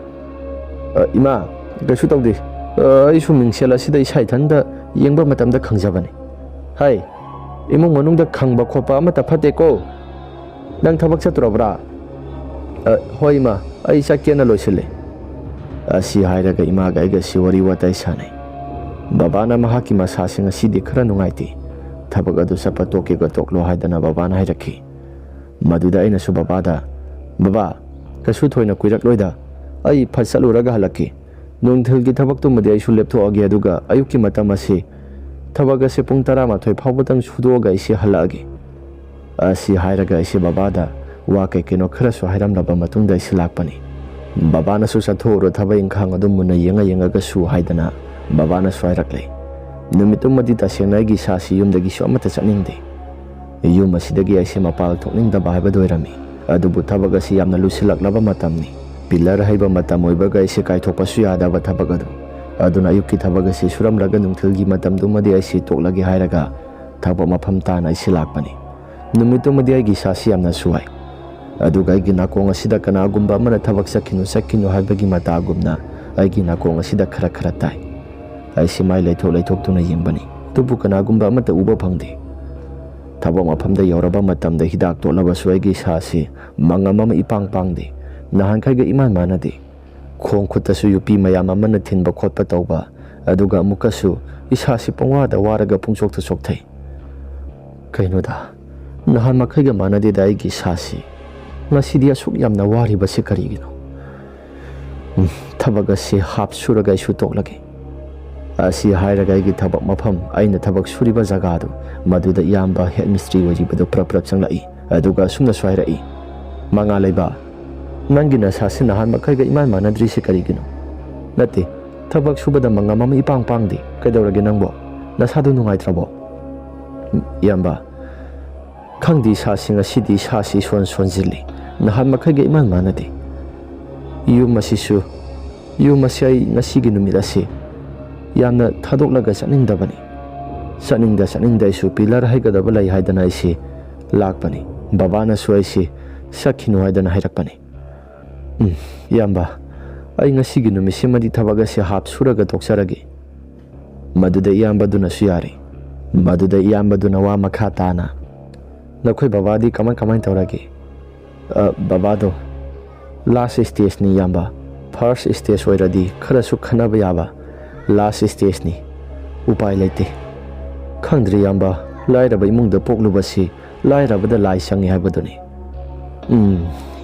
Ima kaisu tawdi aisu mingsel asida isai thanda yengba matamda khangjabani. Hai imung manungda khangba khopa amata phateko nang thabak chaturabra. Hoi ima ai sakena loisile. Asi hairaga ima ga iga siwari watai sanai. Babana mahaki masasing asidi khara nungaiti. Thabak adu sapatoke ga toklo haidana babana hairakhi. Maduda aina su babada baba kasu thoina kuirak loida ai phasaluraga halaki nungthilgi thabak tu madi aisu leptho agi aduga ayuki matam ase thabaga se pung 12 phawbatang sudoga isi halagi ꯑꯁꯤ ꯍꯥꯏꯔꯒ ꯑꯩꯁꯤ ꯕꯕꯥꯗ ꯋꯥ ꯀꯩꯀꯩꯅꯣ ꯈꯔꯁꯨ ꯍꯥꯏꯔꯝꯂꯕ ꯃꯇꯨꯡꯗ ꯑꯩꯁꯤ ꯂꯥꯛꯄꯅꯤ꯫ ꯕꯕꯥꯅꯁꯨ ꯆꯠꯊꯣꯛꯎꯔꯣ ꯊꯕꯛ ꯏꯪꯈꯥꯡ ꯑꯗꯨ ꯃꯨꯟꯅ ꯌꯦꯡꯉꯒ ꯁꯨ ꯍꯥꯏꯗꯅ ꯕꯕꯥꯅꯁꯨ ꯍꯥꯏꯔꯛꯂꯦ꯫ ꯅꯨꯃꯤꯠꯇꯨꯃꯗꯤ ꯇꯁꯦꯡꯅ ꯑꯩꯒꯤ ꯏꯁꯥꯁꯤ ꯌꯨꯝꯗꯒꯤꯁꯨ ꯑꯃꯠꯇ ꯆꯠꯅꯤꯡꯗꯦ꯫ ꯌꯨꯝ ꯑꯁꯤꯗꯒꯤ ꯑꯩꯁꯤ ꯃꯄꯥꯜ ꯊꯣꯛꯅꯤꯡꯗꯕ ꯍꯥꯏꯕꯗꯨ ꯑꯣꯏꯔꯝꯃꯤ꯫ ꯑꯗꯨꯕꯨ ꯊꯕꯛ ꯑꯁꯤ ꯌꯥꯝꯅ ꯂꯨꯁꯤꯜꯂꯛꯂꯕ ꯃꯇꯝꯅꯤ꯫ ꯄꯤꯂꯔ ꯍꯩꯕ ꯃꯇꯝ ꯑꯣꯏꯕꯒ ꯑꯩꯁꯤ ꯀꯥꯏꯊꯣꯛꯄꯁꯨ ꯌꯥꯗꯕ ꯊꯕꯛ ꯑꯗꯨ꯫ ꯑꯗꯨꯅ ꯑꯌꯨꯛꯀꯤ ꯊꯕꯛ ꯑꯁꯤ ꯁꯨꯔꯝꯂꯒ ꯅꯨꯡꯊꯤꯜꯒꯤ ꯃꯇꯝꯗꯨꯃꯗꯤ ꯑꯩꯁꯤ ꯇꯣꯛꯂꯒꯦ ꯍꯥꯏꯔꯒ ꯊꯕꯛ ꯃꯐꯝ ꯇꯥꯅ ꯑꯩꯁꯤ ꯂꯥꯛꯄꯅꯤ꯫ ꯅꯨꯃꯤꯠꯇꯨꯃꯗꯤ ꯑꯩꯒꯤ ꯏꯁꯥꯁꯤ ꯌꯥꯝꯅ ꯁꯨꯋꯥꯏ꯫ ꯑꯗꯨꯒ ꯑꯩꯒꯤ ꯅꯥꯀꯣꯡ ꯑꯁꯤꯗ ꯀꯅꯥꯒꯨꯝꯕ ꯑꯃꯅ ꯊꯕꯛ ꯆꯠꯈꯤꯅꯨ ꯍꯥꯏꯕꯒꯤ ꯃꯇꯥꯒꯨꯝꯅ ꯑꯩꯒꯤ ꯅꯥꯀꯣꯡ ꯑꯁꯤꯗ ꯈꯔ ꯇꯥꯏ꯫ ꯑꯩꯁꯤ ꯃꯥꯏ ꯂꯩꯊꯣꯛꯇꯨꯅ ꯌꯦꯡꯕꯅꯤ, ꯑꯗꯨꯕꯨ ꯀꯅꯥꯒꯨꯝꯕ ꯑꯃꯠꯇ ꯎꯕ ꯐꯪꯗꯦ꯫ ꯊꯕꯛ ꯃꯐꯝꯗ ꯌꯧꯔꯕ ꯃꯇꯝꯗ ꯍꯤꯗꯥꯛ ꯇꯣꯠꯂꯕꯁꯨ ꯑꯩꯒꯤ ꯏꯁꯥꯁꯤ ꯃꯉꯝ ꯑꯃ ꯏꯄꯥꯡ ꯄꯥꯡꯗꯦ, ꯅꯍꯥꯟꯈꯩꯒ ꯏꯃꯥꯟ ꯃꯥꯟꯅꯗꯦ꯫ ꯈꯣꯡ ꯈꯨꯠꯇꯁꯨ ꯌꯨꯄꯤ ꯃꯌꯥꯝ ꯑꯃꯅ ꯊꯤꯟꯕ ꯈꯣꯠꯄ ꯇꯧꯕ, ꯑꯗꯨꯒ ꯑꯃꯨꯛꯀꯁꯨ ꯏꯁꯥꯁꯤ ꯄꯪꯋꯥꯗ ꯋꯥꯔꯒ ꯄꯨꯡꯆꯣꯛꯇ ꯆꯣꯛꯊꯩ꯫ ꯀꯩꯅꯣꯗ, ꯅꯍꯥꯟ ꯃꯈꯩꯒ ꯃꯥꯟꯅꯗꯦꯗ ꯑꯩꯒꯤ ꯏꯁꯥꯁꯤ꯫ ꯉꯁꯤꯗꯤ ꯑꯁꯨꯛ ꯌꯥꯝꯅ ꯋꯥꯔꯤꯕꯁꯤ ꯀꯔꯤꯒꯤꯅꯣ? ꯊꯕꯛ ꯑꯁꯤ ꯍꯥꯞ ꯁꯨꯔꯒ ꯑꯩꯁꯨ ꯇꯣꯛꯂꯒꯦ꯫ ꯑꯁꯤ ꯍꯥꯏꯔꯒ ꯑꯩꯒꯤ ꯊꯕꯛ ꯃꯐꯝ, ꯑꯩꯅ ꯊꯕꯛ ꯁꯨꯔꯤꯕ ꯖꯒꯥꯗꯨ, ꯃꯗꯨꯗ ꯏꯌꯥꯝꯕ ꯍꯦꯗ ꯃꯤꯁꯇ꯭ꯔꯤ ꯑꯣꯏꯔꯤꯕꯗꯨ ꯄ꯭ꯔꯞ ꯆꯪꯂꯛꯏ꯫ ꯑꯗꯨꯒ ꯑꯁꯨꯝꯅꯁꯨ ꯍꯥꯏꯔꯛꯏ, ꯃꯉꯥꯜꯂꯩꯕ, ꯅꯪꯒꯤ ꯅꯁꯥꯁꯤ ꯅꯍꯥꯟ ꯃꯈꯩꯒ ꯏꯃꯥꯟ ꯃꯥꯟꯅꯗ꯭ꯔꯤꯁꯤ ꯀꯔꯤꯒꯤꯅꯣ? ꯅꯠꯇꯦ, ꯊꯕꯛ ꯁꯨꯕꯗ ꯃꯉꯝ ꯑꯃ ꯏꯄꯥꯡ ꯄꯥꯡꯗꯦ, ꯀꯩꯗꯧꯔꯒꯦ ꯅꯪꯕꯣ? ꯅꯁꯥꯗꯨ ꯅꯨꯡꯉꯥꯏꯇ꯭ꯔꯕꯣ? ꯏꯌꯥꯝꯕ, ꯈꯪꯗꯦ, ꯏꯁꯥꯁꯤ ꯉꯁꯤꯗꯤ ꯏꯁꯥꯁꯤ ꯁꯣꯟꯖꯤꯜꯂꯤ, ꯅꯍꯥꯟ ꯃꯈꯩꯒ ꯏꯃꯥꯟ ꯃꯥꯟꯅꯗꯦ꯫ ꯌꯨꯝ ꯑꯁꯤ ꯑꯩ ꯉꯁꯤꯒꯤ ꯅꯨꯃꯤꯠ ꯑꯁꯤ ꯌꯥꯝꯅ ꯊꯥꯗꯣꯛꯂꯒ ꯆꯠꯅꯤꯡꯗꯕꯅꯤ꯫ ꯆꯠꯅꯤꯡꯗ ꯑꯩꯁꯨ ꯄꯤꯂꯔ ꯍꯩꯒꯗꯕ ꯂꯩ ꯍꯥꯏꯗꯅ ꯑꯩꯁꯤ ꯂꯥꯛꯄꯅꯤ꯫ ꯕꯕꯥꯅꯁꯨ ꯑꯩꯁꯤ ꯆꯠꯈꯤꯅꯨ ꯍꯥꯏꯗꯅ ꯍꯥꯏꯔꯛꯄꯅꯤ꯫ ꯏꯌꯥꯝꯕ, ꯑꯩ ꯉꯁꯤꯒꯤ ꯅꯨꯃꯤꯠꯁꯤꯃꯗꯤ ꯊꯕꯛ ꯑꯁꯤ ꯍꯥꯞ ꯁꯨꯔꯒ ꯇꯣꯛꯆꯔꯒꯦ꯫ ꯃꯗꯨꯗ ꯏꯌꯥꯝꯕꯗꯨꯅꯁꯨ ꯌꯥꯔꯦ꯫ ꯃꯗꯨꯗ ꯏꯌꯥꯝꯕꯗꯨꯅ ꯋꯥ ꯃꯈꯥ ꯇꯥꯅ, ꯅꯈꯣꯏ ꯕꯕꯥꯗꯤ ꯀꯃꯥꯏ ꯇꯧꯔꯒꯦ? ꯕꯕꯥꯗꯣ ꯂꯥꯁ ꯁ꯭ꯇꯦꯖꯅꯤ ꯏꯌꯥꯝꯕ꯫ ꯐꯥꯔꯁ ꯁ꯭ꯇꯦꯖ ꯑꯣꯏꯔꯗꯤ ꯈꯔꯁꯨ ꯈꯟꯅꯕ ꯌꯥꯕ, ꯂꯥꯁ ꯁ꯭ꯇꯦꯖꯅꯤ, ꯎꯄꯥꯏ ꯂꯩꯇꯦ꯫ ꯈꯪꯗ꯭ꯔꯤ ꯏꯌꯥꯝꯕ, ꯂꯥꯏꯔꯕ ꯏꯃꯨꯡꯗ ꯄꯣꯛꯂꯨꯕꯁꯤ ꯂꯥꯏꯔꯕꯗ ꯂꯥꯏ ꯆꯪꯉꯤ ꯍꯥꯏꯕꯗꯨꯅꯤ꯫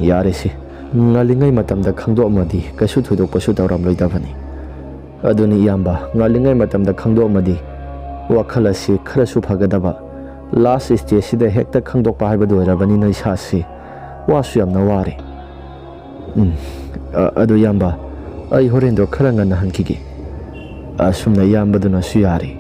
ꯌꯥꯔꯦꯁꯤ, ꯉꯜꯂꯤꯉꯩ ꯃꯇꯝꯗ ꯈꯪꯗꯣꯛꯑꯝꯃꯗꯤ ꯀꯩꯁꯨ ꯊꯣꯏꯗꯣꯛꯄꯁꯨ ꯇꯧꯔꯝꯂꯣꯏꯗꯕꯅꯤ꯫ ꯑꯗꯨꯅꯤ ꯏꯌꯥꯝꯕ, ꯉꯜꯂꯤꯉꯩ ꯃꯇꯝꯗ ꯈꯪꯗꯣꯛꯑꯝꯃꯗꯤ ꯋꯥꯈꯜ ꯑꯁꯤ ꯈꯔꯁꯨ ꯐꯒꯗꯕ꯫ ꯂꯥꯁ ꯁ꯭ꯇꯦꯖꯁꯤꯗ ꯍꯦꯛꯇ ꯈꯪꯗꯣꯛꯄ ꯍꯥꯏꯕꯗꯨ ꯑꯣꯏꯔꯕꯅꯤꯅ ꯏꯁꯥꯁꯤ ꯋꯥꯁꯨ ꯌꯥꯝꯅ ꯋꯥꯔꯦ꯫ ꯑꯗꯨ ꯏꯌꯥꯝꯕ, ꯑꯩ ꯍꯣꯔꯦꯟꯗꯣ ꯈꯔ ꯉꯟꯅ ꯍꯟꯈꯤꯒꯦ꯫ ꯑꯁꯨꯝꯅ ꯏꯌꯥꯝꯕꯗꯨꯅꯁꯨ ꯌꯥꯔꯦ꯫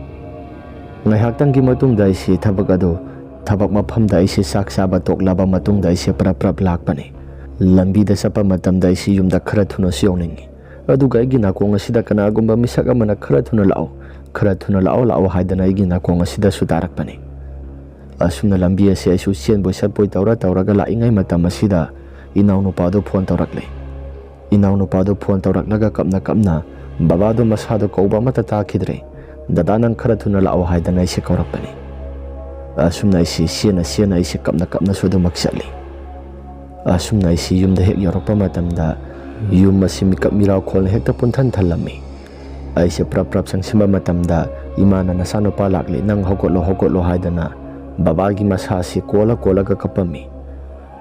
ꯉꯥꯏꯍꯥꯛꯇꯪꯒꯤ ꯃꯇꯨꯡꯗ ꯑꯩꯁꯤ ꯊꯕꯛ ꯃꯐꯝꯗ ꯑꯩꯁꯤ ꯆꯥꯛ ꯆꯥꯕ ꯇꯣꯛꯂꯕ ꯃꯇꯨꯡꯗ ꯑꯩꯁꯤ ꯄ꯭ꯔꯞ ꯂꯥꯛꯄꯅꯤ꯫ ꯂꯝꯕꯤꯗ ꯆꯠꯄ ꯃꯇꯝꯗ ꯑꯩꯁꯤ ꯌꯨꯝꯗ ꯈꯔ ꯊꯨꯅꯁꯨ ꯌꯧꯅꯤꯡꯉꯤ꯫ ꯑꯗꯨꯒ ꯑꯩꯒꯤ ꯅꯥꯀꯣꯡ ꯑꯁꯤꯗ ꯀꯅꯥꯒꯨꯝꯕ ꯃꯤꯁꯛ ꯑꯃꯅ ꯈꯔ ꯊꯨꯅ ꯂꯥꯛꯑꯣ ꯍꯥꯏꯗꯅ ꯑꯩꯒꯤ ꯅꯥꯀꯣꯡ ꯑꯁꯤꯗꯁꯨ ꯇꯥꯔꯛꯄꯅꯤ꯫ ꯑꯁꯨꯝꯅ ꯂꯝꯕꯤ ꯑꯁꯤ ꯑꯩꯁꯨ ꯆꯦꯟꯕꯣꯏ ꯆꯠꯄꯣꯏ ꯇꯧꯔꯒ ꯂꯥꯛꯏꯉꯩ ꯃꯇꯝ ꯑꯁꯤꯗ ꯏꯅꯥꯎꯅꯨꯄꯥꯗꯨ ꯐꯣꯟ ꯇꯧꯔꯛꯂꯦ꯫ ꯏꯅꯥꯎꯅꯨꯄꯥꯗꯨ ꯐꯣꯟ ꯇꯧꯔꯛꯂꯒ ꯀꯞꯅ ꯕꯕꯥꯗꯨ ꯃꯁꯥꯗꯨ ꯀꯧꯕ ꯑꯃꯠꯇ ꯇꯥꯈꯤꯗ꯭ꯔꯦ꯫ ꯗꯗꯥ, ꯅꯪ ꯈꯔ ꯊꯨꯅ ꯂꯥꯛꯑꯣ ꯍꯥꯏꯗꯅ ꯑꯩꯁꯤ ꯀꯧꯔꯛꯄꯅꯤ꯫ ꯑꯁꯨꯝꯅ ꯑꯩꯁꯤ ꯆꯦꯟꯅ ꯑꯩꯁꯤ ꯀꯞꯅꯁꯨ ꯑꯗꯨꯃꯛ ꯆꯠꯂꯤ꯫ ꯑꯁꯨꯝꯅ ꯑꯩꯁꯤ ꯌꯨꯝꯗ ꯍꯦꯛ ꯌꯧꯔꯛꯄ ꯃꯇꯝꯗ ꯌꯨꯝ ꯑꯁꯤ ꯃꯤꯀꯞ ꯃꯤꯔꯥꯎꯈꯣꯜꯅ ꯍꯦꯛꯇ ꯄꯨꯟꯊꯟ ꯊꯜꯂꯝꯃꯤ꯫ ꯑꯩꯁꯦ ꯄ꯭ꯔꯞ ꯆꯪꯁꯤꯟꯕ ꯃꯇꯝꯗ ꯏꯃꯥꯅ ꯅꯆꯥꯅꯨꯄꯥ ꯂꯥꯛꯂꯦ, ꯅꯪ ꯍꯧꯒꯠꯂꯣ ꯍꯥꯏꯗꯅ ꯕꯕꯥꯒꯤ ꯃꯁꯥꯁꯤ ꯀꯣꯜꯂꯒ ꯀꯞꯄꯝꯃꯤ꯫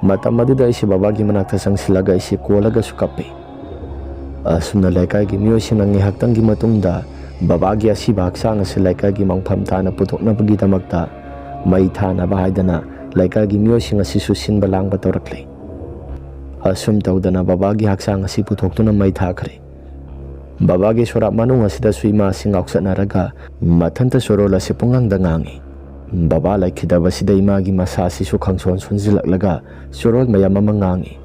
ꯃꯇꯝ ꯑꯗꯨꯗ ꯑꯩꯁꯤ ꯕꯕꯥꯒꯤ ꯃꯅꯥꯛꯇ ꯆꯪꯁꯤꯜꯂꯒ ꯑꯩꯁꯤ ꯀꯣꯜꯂꯒꯁꯨ ꯀꯞꯄꯤ꯫ ꯑꯁꯨꯝꯅ ꯂꯩꯀꯥꯏꯒꯤ ꯃꯤꯑꯣꯏꯁꯤꯡꯅ ꯉꯥꯏꯍꯥꯛꯇꯪꯒꯤ ꯃꯇꯨꯡꯗ ꯕꯕꯥꯒꯤ ꯑꯁꯤꯕ ꯍꯛꯆꯥꯡ ꯑꯁꯤ ꯂꯩꯀꯥꯏꯒꯤ ꯃꯪꯐꯝ ꯇꯥꯅ ꯄꯨꯊꯣꯛꯅꯕꯒꯤꯗꯃꯛꯇ ꯃꯩ ꯊꯥꯅꯕ ꯍꯥꯏꯗꯅ ꯂꯩꯀꯥꯏꯒꯤ ꯃꯤꯑꯣꯏꯁꯤꯡ ꯑꯁꯤꯁꯨ ꯁꯤꯟꯕ ꯂꯥꯡꯕ ꯇꯧꯔꯛꯂꯦ꯫ ꯑꯁꯨꯝ ꯇꯧꯗꯅ ꯕꯕꯥꯒꯤ ꯍꯛꯆꯥꯡ ꯑꯁꯤ ꯄꯨꯊꯣꯛꯇꯨꯅ ꯃꯩ ꯊꯥꯈ꯭ꯔꯦ꯫ ꯕꯕꯥꯒꯤ ꯁꯣꯔꯥꯠ ꯃꯅꯨꯡ ꯑꯁꯤꯗꯁꯨ ꯏꯃꯥꯁꯤ ꯉꯥꯎꯆꯠꯅꯔꯒ ꯃꯊꯟꯇ ꯆꯣꯔꯣꯜ ꯑꯁꯤ ꯄꯨꯡꯉꯥꯡꯗ ꯉꯥꯡꯉꯤ꯫ ꯕꯕꯥ ꯂꯩꯈꯤꯗꯕꯁꯤꯗ ꯏꯃꯥꯒꯤ ꯃꯁꯥꯁꯤꯁꯨ ꯁꯣꯟꯖꯤꯜꯂꯛꯂꯒ ꯆꯣꯔꯣꯜ ꯃꯌꯥꯝ ꯑꯃ ꯉꯥꯡꯉꯤ꯫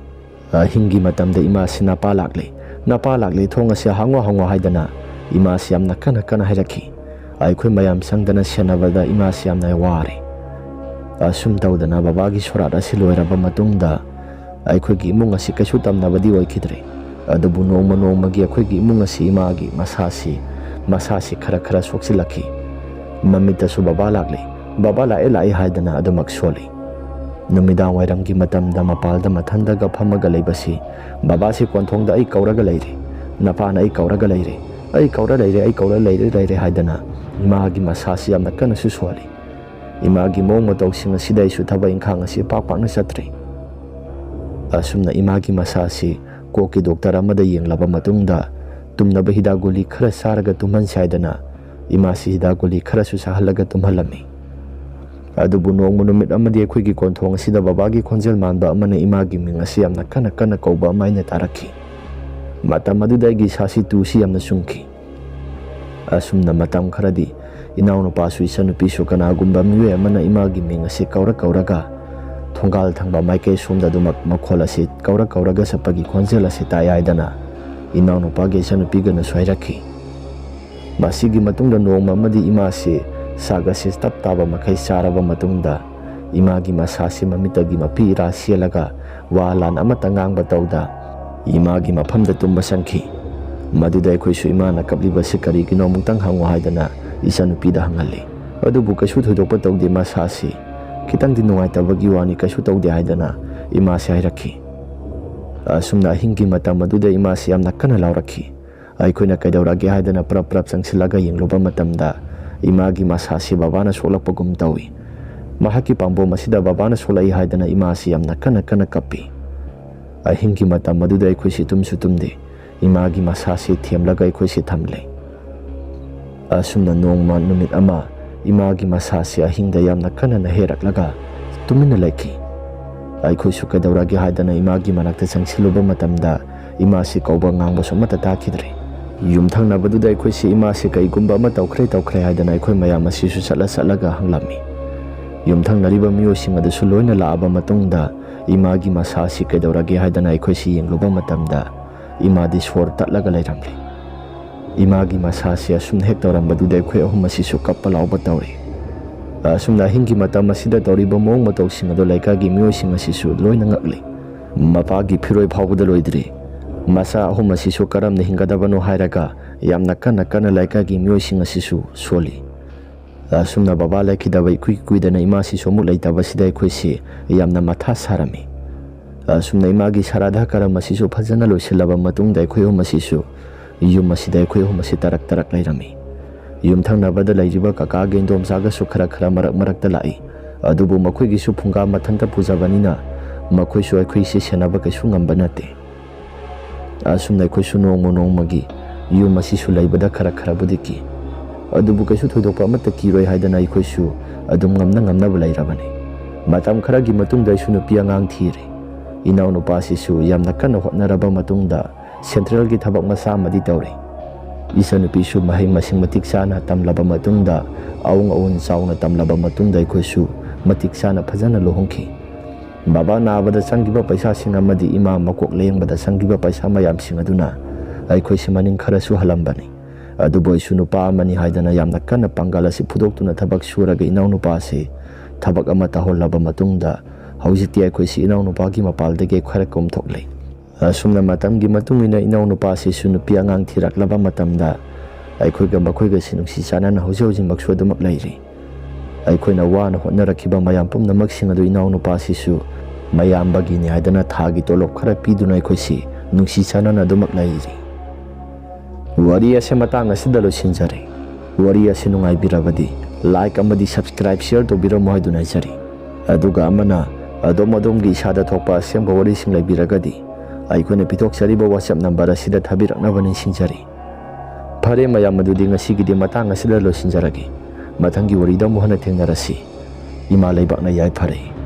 ꯑꯍꯤꯡꯒꯤ ꯃꯇꯝꯗ ꯏꯃꯥꯁꯤ ꯅꯄꯥ ꯂꯥꯛꯂꯦ, ꯊꯣꯡ ꯑꯁꯤ ꯍꯥꯡꯉꯣ ꯍꯥꯏꯗꯅ ꯏꯃꯥꯁꯤ ꯌꯥꯝꯅ ꯀꯟꯅ ꯍꯥꯏꯔꯛꯈꯤ꯫ ꯑꯩꯈꯣꯏ ꯃꯌꯥꯝ ꯆꯪꯗꯅ ꯁꯦꯟꯅꯕꯗ ꯏꯃꯥꯁꯤ ꯌꯥꯝꯅ ꯋꯥꯔꯦ꯫ ꯑꯁꯨꯝ ꯇꯧꯗꯅ ꯕꯕꯥꯒꯤ ꯁꯣꯔꯥꯠ ꯑꯁꯤ ꯂꯣꯏꯔꯕ ꯃꯇꯨꯡꯗ ꯑꯩꯈꯣꯏꯒꯤ ꯏꯃꯨꯡ ꯑꯁꯤ ꯀꯩꯁꯨ ꯇꯝꯅꯕꯗꯤ ꯑꯣꯏꯈꯤꯗ꯭ꯔꯦ꯫ ꯑꯗꯨꯕꯨ ꯅꯣꯡꯃꯒꯤ ꯑꯩꯈꯣꯏꯒꯤ ꯏꯃꯨꯡ ꯑꯁꯤ ꯏꯃꯥꯒꯤ ꯃꯁꯥꯁꯤ ꯈꯔ ꯁꯣꯛꯆꯤꯜꯂꯛꯈꯤ꯫ ꯃꯃꯤꯠꯇꯁꯨ ꯕꯕꯥ ꯂꯥꯛꯑꯦ ꯍꯥꯏꯗꯅ ꯑꯗꯨꯃꯛ ꯁꯣꯜꯂꯤ꯫ ꯅꯨꯃꯤꯗꯥꯡ ꯋꯥꯏꯔꯝꯒꯤ ꯃꯇꯝꯗ ꯃꯄꯥꯜꯗ ꯃꯊꯟꯗꯒ ꯐꯝꯃꯒ ꯂꯩꯕꯁꯤ ꯕꯕꯥꯁꯤ ꯀꯣꯟꯊꯣꯡꯗ ꯑꯩ ꯀꯧꯔꯒ ꯂꯩꯔꯦ, ꯅꯄꯥꯅ ꯑꯩ ꯀꯧꯔꯒ ꯂꯩꯔꯦ, ꯑꯩ ꯀꯧꯔ ꯂꯩꯔꯦ ꯍꯥꯏꯗꯅ ꯏꯃꯥꯒꯤ ꯃꯁꯥꯁꯤ ꯌꯥꯝꯅ ꯀꯟꯅꯁꯨ ꯁꯣꯜꯂꯤ꯫ ꯏꯃꯥꯒꯤ ꯃꯑꯣꯡ ꯃꯇꯧꯁꯤꯡ ꯑꯁꯤꯗ ꯑꯩꯁꯨ ꯊꯕꯛ ꯏꯪꯈꯥꯡ ꯑꯁꯤ ꯄꯥꯛꯅ ꯆꯠꯇ꯭ꯔꯦ꯫ ꯑꯁꯨꯝꯅ ꯏꯃꯥꯒꯤ ꯃꯁꯥꯁꯤ ꯀꯣꯛꯀꯤ ꯗꯣꯛꯇꯔ ꯑꯃꯗ ꯌꯦꯡꯂꯕ ꯃꯇꯨꯡꯗ ꯇꯨꯝꯅꯕ ꯍꯤꯗꯥꯛ ꯒꯨꯂꯤ ꯈꯔ ꯆꯥꯔꯒ ꯇꯨꯝꯍꯟꯁꯤ ꯍꯥꯏꯗꯅ ꯏꯃꯥꯁꯤ ꯍꯤꯗꯥꯛ ꯒꯨꯂꯤ ꯈꯔꯁꯨ ꯆꯥꯍꯜꯂꯒ ꯇꯨꯝꯍꯜꯂꯝꯃꯤ꯫ ꯑꯗꯨꯕꯨ ꯅꯣꯡꯃ ꯅꯨꯃꯤꯠ ꯑꯃꯗꯤ ꯑꯩꯈꯣꯏꯒꯤ ꯀꯣꯟꯊꯣꯡ ꯑꯁꯤꯗ ꯕꯕꯥꯒꯤ ꯈꯣꯟꯖꯦꯜ ꯃꯥꯟꯕ ꯑꯃꯅ ꯏꯃꯥꯒꯤ ꯃꯤꯡ ꯑꯁꯤ ꯌꯥꯝꯅ ꯀꯟꯅ ꯀꯟꯅ ꯀꯧꯕ ꯑꯃ ꯑꯩꯅ ꯇꯥꯔꯛꯈꯤ꯫ ꯃꯇꯝ ꯑꯗꯨꯗ ꯑꯩꯒꯤ ꯏꯁꯥꯁꯤ ꯇꯨꯁꯤ ꯌꯥꯝꯅ ꯆꯨꯡꯈꯤ꯫ ꯑꯁꯨꯝꯅ ꯃꯇꯝ ꯈꯔꯗꯤ ꯏꯅꯥꯎꯅꯨꯄꯥꯁꯨ ꯏꯆꯟꯅꯨꯄꯤꯁꯨ ꯀꯅꯥꯒꯨꯝꯕ ꯃꯤꯑꯣꯏ ꯑꯃꯅ ꯏꯃꯥꯒꯤ ꯃꯤꯡ ꯑꯁꯤ ꯀꯧꯔꯒ ꯊꯣꯡꯒꯥꯜ ꯊꯪꯕ ꯃꯥꯏꯀꯩ ꯁꯣꯝꯗꯗꯨꯃꯛ ꯃꯈꯣꯜ ꯑꯁꯤ ꯀꯧꯔꯒ ꯆꯠꯄꯒꯤ ꯈꯣꯟꯖꯦꯜ ꯑꯁꯤ ꯇꯥꯏ ꯍꯥꯏꯗꯅ ꯏꯅꯥꯎꯅꯨꯄꯥꯒꯤ ꯏꯆꯟꯅꯨꯄꯤꯒꯅꯁꯨ ꯍꯥꯏꯔꯛꯈꯤ꯫ ꯃꯁꯤꯒꯤ ꯃꯇꯨꯡꯗ ꯅꯣꯡꯃ ꯑꯃꯗꯤ ꯏꯃꯥꯁꯤ ꯆꯥꯛ ꯑꯁꯤ ꯇꯞ ꯇꯥꯕ ꯃꯈꯩ ꯆꯥꯔꯕ ꯃꯇꯨꯡꯗ ꯏꯃꯥꯒꯤ ꯃꯁꯥꯁꯤ ꯃꯃꯤꯠꯇꯒꯤ ꯃꯄꯤ ꯏꯔꯥ ꯆꯦꯜꯂꯒ ꯋꯥ ꯂꯥꯟ ꯑꯃꯠꯇ ꯉꯥꯡꯕ ꯇꯧꯗ ꯏꯃꯥꯒꯤ ꯃꯐꯝꯗ ꯇꯨꯝꯕ ꯆꯪꯈꯤ꯫ ꯃꯗꯨꯗ ꯑꯩꯈꯣꯏꯁꯨ ꯏꯃꯥꯅ ꯀꯞꯂꯤꯕꯁꯤ ꯀꯔꯤꯒꯤꯅꯣ ꯑꯃꯨꯛꯇꯪ ꯍꯪꯉꯨ ꯍꯥꯏꯗꯅ ꯏꯆꯟꯅꯨꯄꯤꯗ ꯍꯪꯍꯜꯂꯤ꯫ ꯑꯗꯨꯕꯨ ꯀꯩꯁꯨ ꯊꯣꯏꯗꯣꯛꯄ ꯇꯧꯗꯦ, ꯃꯁꯥꯁꯤ ꯈꯤꯇꯪꯗꯤ ꯅꯨꯡꯉꯥꯏꯇꯕꯒꯤ ꯋꯥꯅꯤ, ꯀꯩꯁꯨ ꯇꯧꯗꯦ ꯍꯥꯏꯗꯅ ꯏꯃꯥꯁꯤ ꯍꯥꯏꯔꯛꯈꯤ꯫ ꯑꯁꯨꯝꯅ ꯑꯍꯤꯡꯒꯤ ꯃꯇꯝ ꯑꯗꯨꯗ ꯏꯃꯥꯁꯤ ꯌꯥꯝꯅ ꯀꯟꯅ ꯂꯥꯎꯔꯛꯈꯤ꯫ ꯑꯩꯈꯣꯏꯅ ꯀꯩꯗꯧꯔꯒꯦ ꯍꯥꯏꯗꯅ ꯄ꯭ꯔꯞ ꯆꯪꯁꯤꯜꯂꯒ ꯌꯦꯡꯂꯨꯕ ꯃꯇꯝꯗ ꯏꯃꯥꯒꯤ ꯃꯁꯥꯁꯤ ꯕꯕꯥꯅ ꯁꯣꯛꯂꯛꯄꯒꯨꯝ ꯇꯧꯏ꯫ ꯃꯍꯥꯛꯀꯤ ꯄꯥꯝꯕꯣꯝ ꯑꯁꯤꯗ ꯕꯕꯥꯅ ꯁꯣꯛꯂꯛꯏ ꯍꯥꯏꯗꯅ ꯏꯃꯥꯁꯤ ꯌꯥꯝꯅ ꯀꯟꯅ ꯀꯞꯄꯤ꯫ ꯑꯍꯤꯡꯒꯤ ꯃꯇꯝ ꯑꯗꯨꯗ ꯑꯩꯈꯣꯏꯁꯤ ꯇꯨꯝꯁꯨ ꯇꯨꯝꯗꯦ, ꯏꯃꯥꯒꯤ ꯃꯁꯥꯁꯤ ꯊꯦꯝꯂꯒ ꯑꯩꯈꯣꯏꯁꯤ ꯊꯝꯂꯦ꯫ ꯑꯁꯨꯝꯅ ꯅꯣꯡꯃ ꯅꯨꯃꯤꯠ ꯑꯃ ꯏꯃꯥꯒꯤ ꯃꯁꯥꯁꯤ ꯑꯍꯤꯡꯗ ꯌꯥꯝꯅ ꯀꯟꯅ ꯅꯥꯍꯦꯔꯛꯂꯒ ꯇꯨꯃꯤꯟꯅ ꯂꯩꯈꯤ꯫ ꯑꯩꯈꯣꯏꯁꯨ ꯀꯩꯗꯧꯔꯒꯦ ꯍꯥꯏꯗꯅ ꯏꯃꯥꯒꯤ ꯃꯅꯥꯛꯇ ꯆꯪꯁꯤꯜꯂꯨꯕ ꯃꯇꯝꯗ ꯏꯃꯥꯁꯤ ꯀꯧꯕ ꯉꯥꯡꯕꯁꯨ ꯑꯃꯠꯇ ꯇꯥꯈꯤꯗ꯭ꯔꯦ꯫ ꯌꯨꯝꯊꯪꯅꯕꯗꯨꯗ ꯑꯩꯈꯣꯏꯁꯤ ꯏꯃꯥꯁꯤ ꯀꯩꯒꯨꯝꯕ ꯑꯃ ꯇꯧꯈ꯭ꯔꯦ ꯍꯥꯏꯗꯅ ꯑꯩꯈꯣꯏ ꯃꯌꯥꯝ ꯑꯁꯤꯁꯨ ꯆꯠꯂꯒ ꯍꯪꯂꯝꯃꯤ꯫ ꯌꯨꯝꯊꯪꯅꯔꯤꯕ ꯃꯤꯑꯣꯏꯁꯤꯡ ꯑꯗꯨꯁꯨ ꯂꯣꯏꯅ ꯂꯥꯛꯑꯕ ꯃꯇꯨꯡꯗ ꯏꯃꯥꯒꯤ ꯃꯁꯥꯁꯤ ꯀꯩꯗꯧꯔꯒꯦ ꯍꯥꯏꯗꯅ ꯑꯩꯈꯣꯏꯁꯤ ꯌꯦꯡꯂꯨꯕ ꯃꯇꯝꯗ ꯏꯃꯥꯗꯤ ꯁꯣꯔ ꯇꯠꯂꯒ ꯂꯩꯔꯝꯂꯦ꯫ ꯏꯃꯥꯒꯤ ꯃꯁꯥꯁꯤ ꯑꯁꯨꯝꯅ ꯍꯦꯛ ꯇꯧꯔꯝꯕꯗꯨꯗ ꯑꯩꯈꯣꯏ ꯑꯍꯨꯝ ꯑꯁꯤꯁꯨ ꯀꯞꯄ ꯂꯥꯎꯕ ꯇꯧꯔꯤ꯫ ꯑꯁꯨꯝꯅ ꯑꯍꯤꯡꯒꯤ ꯃꯇꯝ ꯑꯁꯤꯗ ꯇꯧꯔꯤꯕ ꯃꯑꯣꯡ ꯃꯇꯧꯁꯤꯡ ꯑꯗꯨ ꯂꯩꯀꯥꯏꯒꯤ ꯃꯤꯑꯣꯏꯁꯤꯡ ꯑꯁꯤꯁꯨ ꯂꯣꯏꯅ ꯉꯛꯂꯤ꯫ ꯃꯄꯥꯒꯤ ꯐꯤꯔꯣꯏ ꯐꯥꯎꯕꯗ ꯂꯣꯏꯗ꯭ꯔꯤ, ꯃꯆꯥ ꯑꯍꯨꯝ ꯑꯁꯤꯁꯨ ꯀꯔꯝꯅ ꯍꯤꯡꯒꯗꯕꯅꯣ ꯍꯥꯏꯔꯒ ꯌꯥꯝꯅ ꯀꯟꯅ ꯂꯩꯀꯥꯏꯒꯤ ꯃꯤꯑꯣꯏꯁꯤꯡ ꯑꯁꯤꯁꯨ ꯁꯣꯜꯂꯤ꯫ ꯑꯁꯨꯝꯅ ꯕꯕꯥ ꯂꯩꯈꯤꯗꯕ ꯏꯀꯨꯏ ꯀꯨꯏꯗꯅ ꯏꯃꯥꯁꯤꯁꯨ ꯑꯃꯨꯛ ꯂꯩꯇꯕꯁꯤꯗ ꯑꯩꯈꯣꯏꯁꯤ ꯌꯥꯝꯅ ꯃꯊꯥ ꯁꯥꯔꯝꯃꯤ꯫ ꯑꯁꯨꯝꯅ ꯏꯃꯥꯒꯤ ꯁꯔꯥꯙ ꯀꯔꯝ ꯑꯁꯤꯁꯨ ꯐꯖꯅ ꯂꯣꯏꯁꯤꯜꯂꯕ ꯃꯇꯨꯡꯗ ꯑꯩꯈꯣꯏ ꯑꯍꯨꯝ ꯑꯁꯤꯁꯨ ꯌꯨꯝ ꯑꯁꯤꯗ ꯑꯩꯈꯣꯏ ꯑꯍꯨꯝ ꯑꯁꯤ ꯇꯔꯛ ꯂꯩꯔꯝꯃꯤ꯫ ꯌꯨꯝꯊꯪꯅꯕꯗ ꯂꯩꯔꯤꯕ ꯀꯀꯥꯒ ꯏꯟꯗꯣꯝꯆꯥꯒꯁꯨ ꯈꯔ ꯃꯔꯛꯇ ꯂꯥꯛꯏ꯫ ꯑꯗꯨꯕꯨ ꯃꯈꯣꯏꯒꯤꯁꯨ ꯐꯨꯡꯒꯥ ꯃꯊꯟꯇ ꯄꯨꯖꯕꯅꯤꯅ ꯃꯈꯣꯏꯁꯨ ꯑꯩꯈꯣꯏꯁꯤ ꯁꯦꯟꯅꯕ ꯀꯩꯁꯨ ꯉꯝꯕ ꯅꯠꯇꯦ꯫ ꯑꯁꯨꯝꯅ ꯑꯩꯈꯣꯏꯁꯨ ꯅꯣꯡꯃꯒꯤ ꯌꯨꯝ ꯑꯁꯤꯁꯨ ꯂꯩꯕꯗ ꯈꯔꯕꯨꯗꯤ ꯀꯤ, ꯑꯗꯨꯕꯨ ꯀꯩꯁꯨ ꯊꯣꯏꯗꯣꯛꯄ ꯑꯃꯠꯇ ꯀꯤꯔꯣꯏ ꯍꯥꯏꯗꯅ ꯑꯩꯈꯣꯏꯁꯨ ꯑꯗꯨꯝ ꯉꯝꯅꯕ ꯂꯩꯔꯕꯅꯤ꯫ ꯃꯇꯝ ꯈꯔꯒꯤ ꯃꯇꯨꯡꯗ ꯑꯩꯁꯨ ꯅꯨꯄꯤ ꯑꯉꯥꯡ ꯊꯤꯔꯦ꯫ ꯏꯅꯥꯎꯅꯨꯄꯥꯁꯤꯁꯨ ꯌꯥꯝꯅ ꯀꯟꯅ ꯍꯣꯠꯅꯔꯕ ꯃꯇꯨꯡꯗ ꯁꯦꯟꯇ꯭ꯔꯦꯜꯒꯤ ꯊꯕꯛ ꯃꯆꯥ ꯑꯃꯗꯤ ꯇꯧꯔꯤ꯫ ꯏꯆꯟꯅꯨꯄꯤꯁꯨ ꯃꯍꯩ ꯃꯁꯤꯡ ꯃꯇꯤꯛ ꯆꯥꯅ ꯇꯝꯂꯕ ꯃꯇꯨꯡꯗ ꯑꯋꯨꯟ ꯆꯥꯎꯅ ꯇꯝꯂꯕ ꯃꯇꯨꯡꯗ ꯑꯩꯈꯣꯏꯁꯨ ꯃꯇꯤꯛ ꯆꯥꯅ ꯐꯖꯅ ꯂꯨꯍꯣꯡꯈꯤ꯫ ꯕꯕꯥ ꯅꯥꯕꯗ ꯆꯪꯈꯤꯕ ꯄꯩꯁꯥꯁꯤꯡ ꯑꯃꯗꯤ ꯏꯃꯥ ꯃꯀꯣꯛ ꯂꯥꯏꯌꯦꯡꯕꯗ ꯆꯪꯈꯤꯕ ꯄꯩꯁꯥ ꯃꯌꯥꯝꯁꯤꯡ ꯑꯗꯨꯅ ꯑꯩꯈꯣꯏꯁꯤ ꯃꯅꯤꯡ ꯈꯔꯁꯨ ꯍꯜꯂꯝꯕꯅꯤ꯫ ꯑꯗꯨꯕꯨ ꯑꯩꯁꯨ ꯅꯨꯄꯥ ꯑꯃꯅꯤ ꯍꯥꯏꯗꯅ ꯌꯥꯝꯅ ꯀꯟꯅ ꯄꯥꯡꯒꯜ ꯑꯁꯤ ꯐꯨꯗꯣꯛꯇꯨꯅ ꯊꯕꯛ ꯁꯨꯔꯒ ꯏꯅꯥꯎꯅꯨꯄꯥꯁꯤ ꯊꯕꯛ ꯑꯃ ꯇꯧꯍꯜꯂꯕ ꯃꯇꯨꯡꯗ ꯍꯧꯖꯤꯛꯇꯤ ꯑꯩꯈꯣꯏꯁꯤ ꯏꯅꯥꯎꯅꯨꯄꯥꯒꯤ ꯃꯄꯥꯜꯗꯒꯤ ꯈꯔ ꯀꯣꯝꯊꯣꯛꯂꯦ꯫ ꯑꯁꯨꯝꯅ ꯃꯇꯝꯒꯤ ꯃꯇꯨꯡ ꯏꯟꯅ ꯏꯅꯥꯎꯅꯨꯄꯥꯁꯤꯁꯨ ꯅꯨꯄꯤ ꯑꯉꯥꯡ ꯊꯤꯔꯛꯂꯕ ꯃꯇꯝꯗ ꯑꯩꯈꯣꯏꯒ ꯃꯈꯣꯏꯒꯁꯤ ꯅꯨꯡꯁꯤ ꯆꯥꯟꯅꯅ ꯍꯧꯖꯤꯛꯃꯛꯁꯨ ꯑꯗꯨꯃꯛ ꯂꯩꯔꯤ꯫ ꯑꯩꯈꯣꯏꯅ ꯋꯥꯅ ꯍꯣꯠꯅꯔꯛꯈꯤꯕ ꯃꯌꯥꯝ ꯄꯨꯝꯅꯃꯛꯁꯤꯡ ꯑꯗꯨ ꯏꯅꯥꯎꯅꯨꯄꯥꯁꯤꯁꯨ ꯃꯌꯥꯝꯕꯒꯤꯅꯤ ꯍꯥꯏꯗꯅ ꯊꯥꯒꯤ ꯇꯣꯂꯣꯞ ꯈꯔ ꯄꯤꯗꯨꯅ ꯑꯩꯈꯣꯏꯁꯤ ꯅꯨꯡꯁꯤ ꯆꯥꯟꯅꯅ ꯑꯗꯨꯃꯛ ꯂꯩꯔꯤ꯫ ꯋꯥꯔꯤ ꯑꯁꯤ ꯃꯇꯥꯡ ꯑꯁꯤꯗ ꯂꯣꯏꯁꯤꯟꯖꯔꯦ꯫ ꯋꯥꯔꯤ ꯑꯁꯤ ꯅꯨꯡꯉꯥꯏꯕꯤꯔꯕꯗꯤ ꯂꯥꯏꯛ ꯑꯃꯗꯤ ꯁꯕꯁꯀ꯭ꯔꯥꯏꯕ ꯁꯤꯌꯔ ꯇꯧꯕꯤꯔꯝꯃꯨ ꯍꯥꯏꯗꯨꯅ ꯍꯥꯏꯖꯔꯤ꯫ ꯑꯗꯨꯒ ꯑꯃꯅ ꯑꯗꯣꯝꯒꯤ ꯏꯁꯥꯗ ꯊꯣꯛꯄ ꯑꯁꯦꯡꯕ ꯋꯥꯔꯤꯁꯤꯡ ꯂꯩꯕꯤꯔꯒꯗꯤ ꯑꯩꯈꯣꯏꯅ ꯄꯤꯊꯣꯛꯆꯔꯤꯕ WhatsApp ꯅꯝꯕꯔ ꯑꯁꯤꯗ ꯊꯥꯕꯤꯔꯛꯅꯕ ꯅꯤꯡꯁꯤꯡꯖꯔꯤ꯫ ꯐꯔꯦ ꯃꯌꯥꯝ, ꯑꯗꯨꯗꯤ ꯉꯁꯤꯒꯤꯗꯤ ꯃꯇꯥꯡ ꯑꯁꯤꯗ ꯂꯣꯏꯁꯤꯟꯖꯔꯒꯦ꯫ ꯃꯊꯪꯒꯤ ꯋꯥꯔꯤꯗ ꯑꯃꯨꯛ ꯍꯟꯅ ꯊꯦꯡꯅꯔꯁꯤ꯫ ꯏꯃꯥ ꯂꯩꯕꯥꯛꯅ ꯌꯥꯏꯐꯔꯦ꯫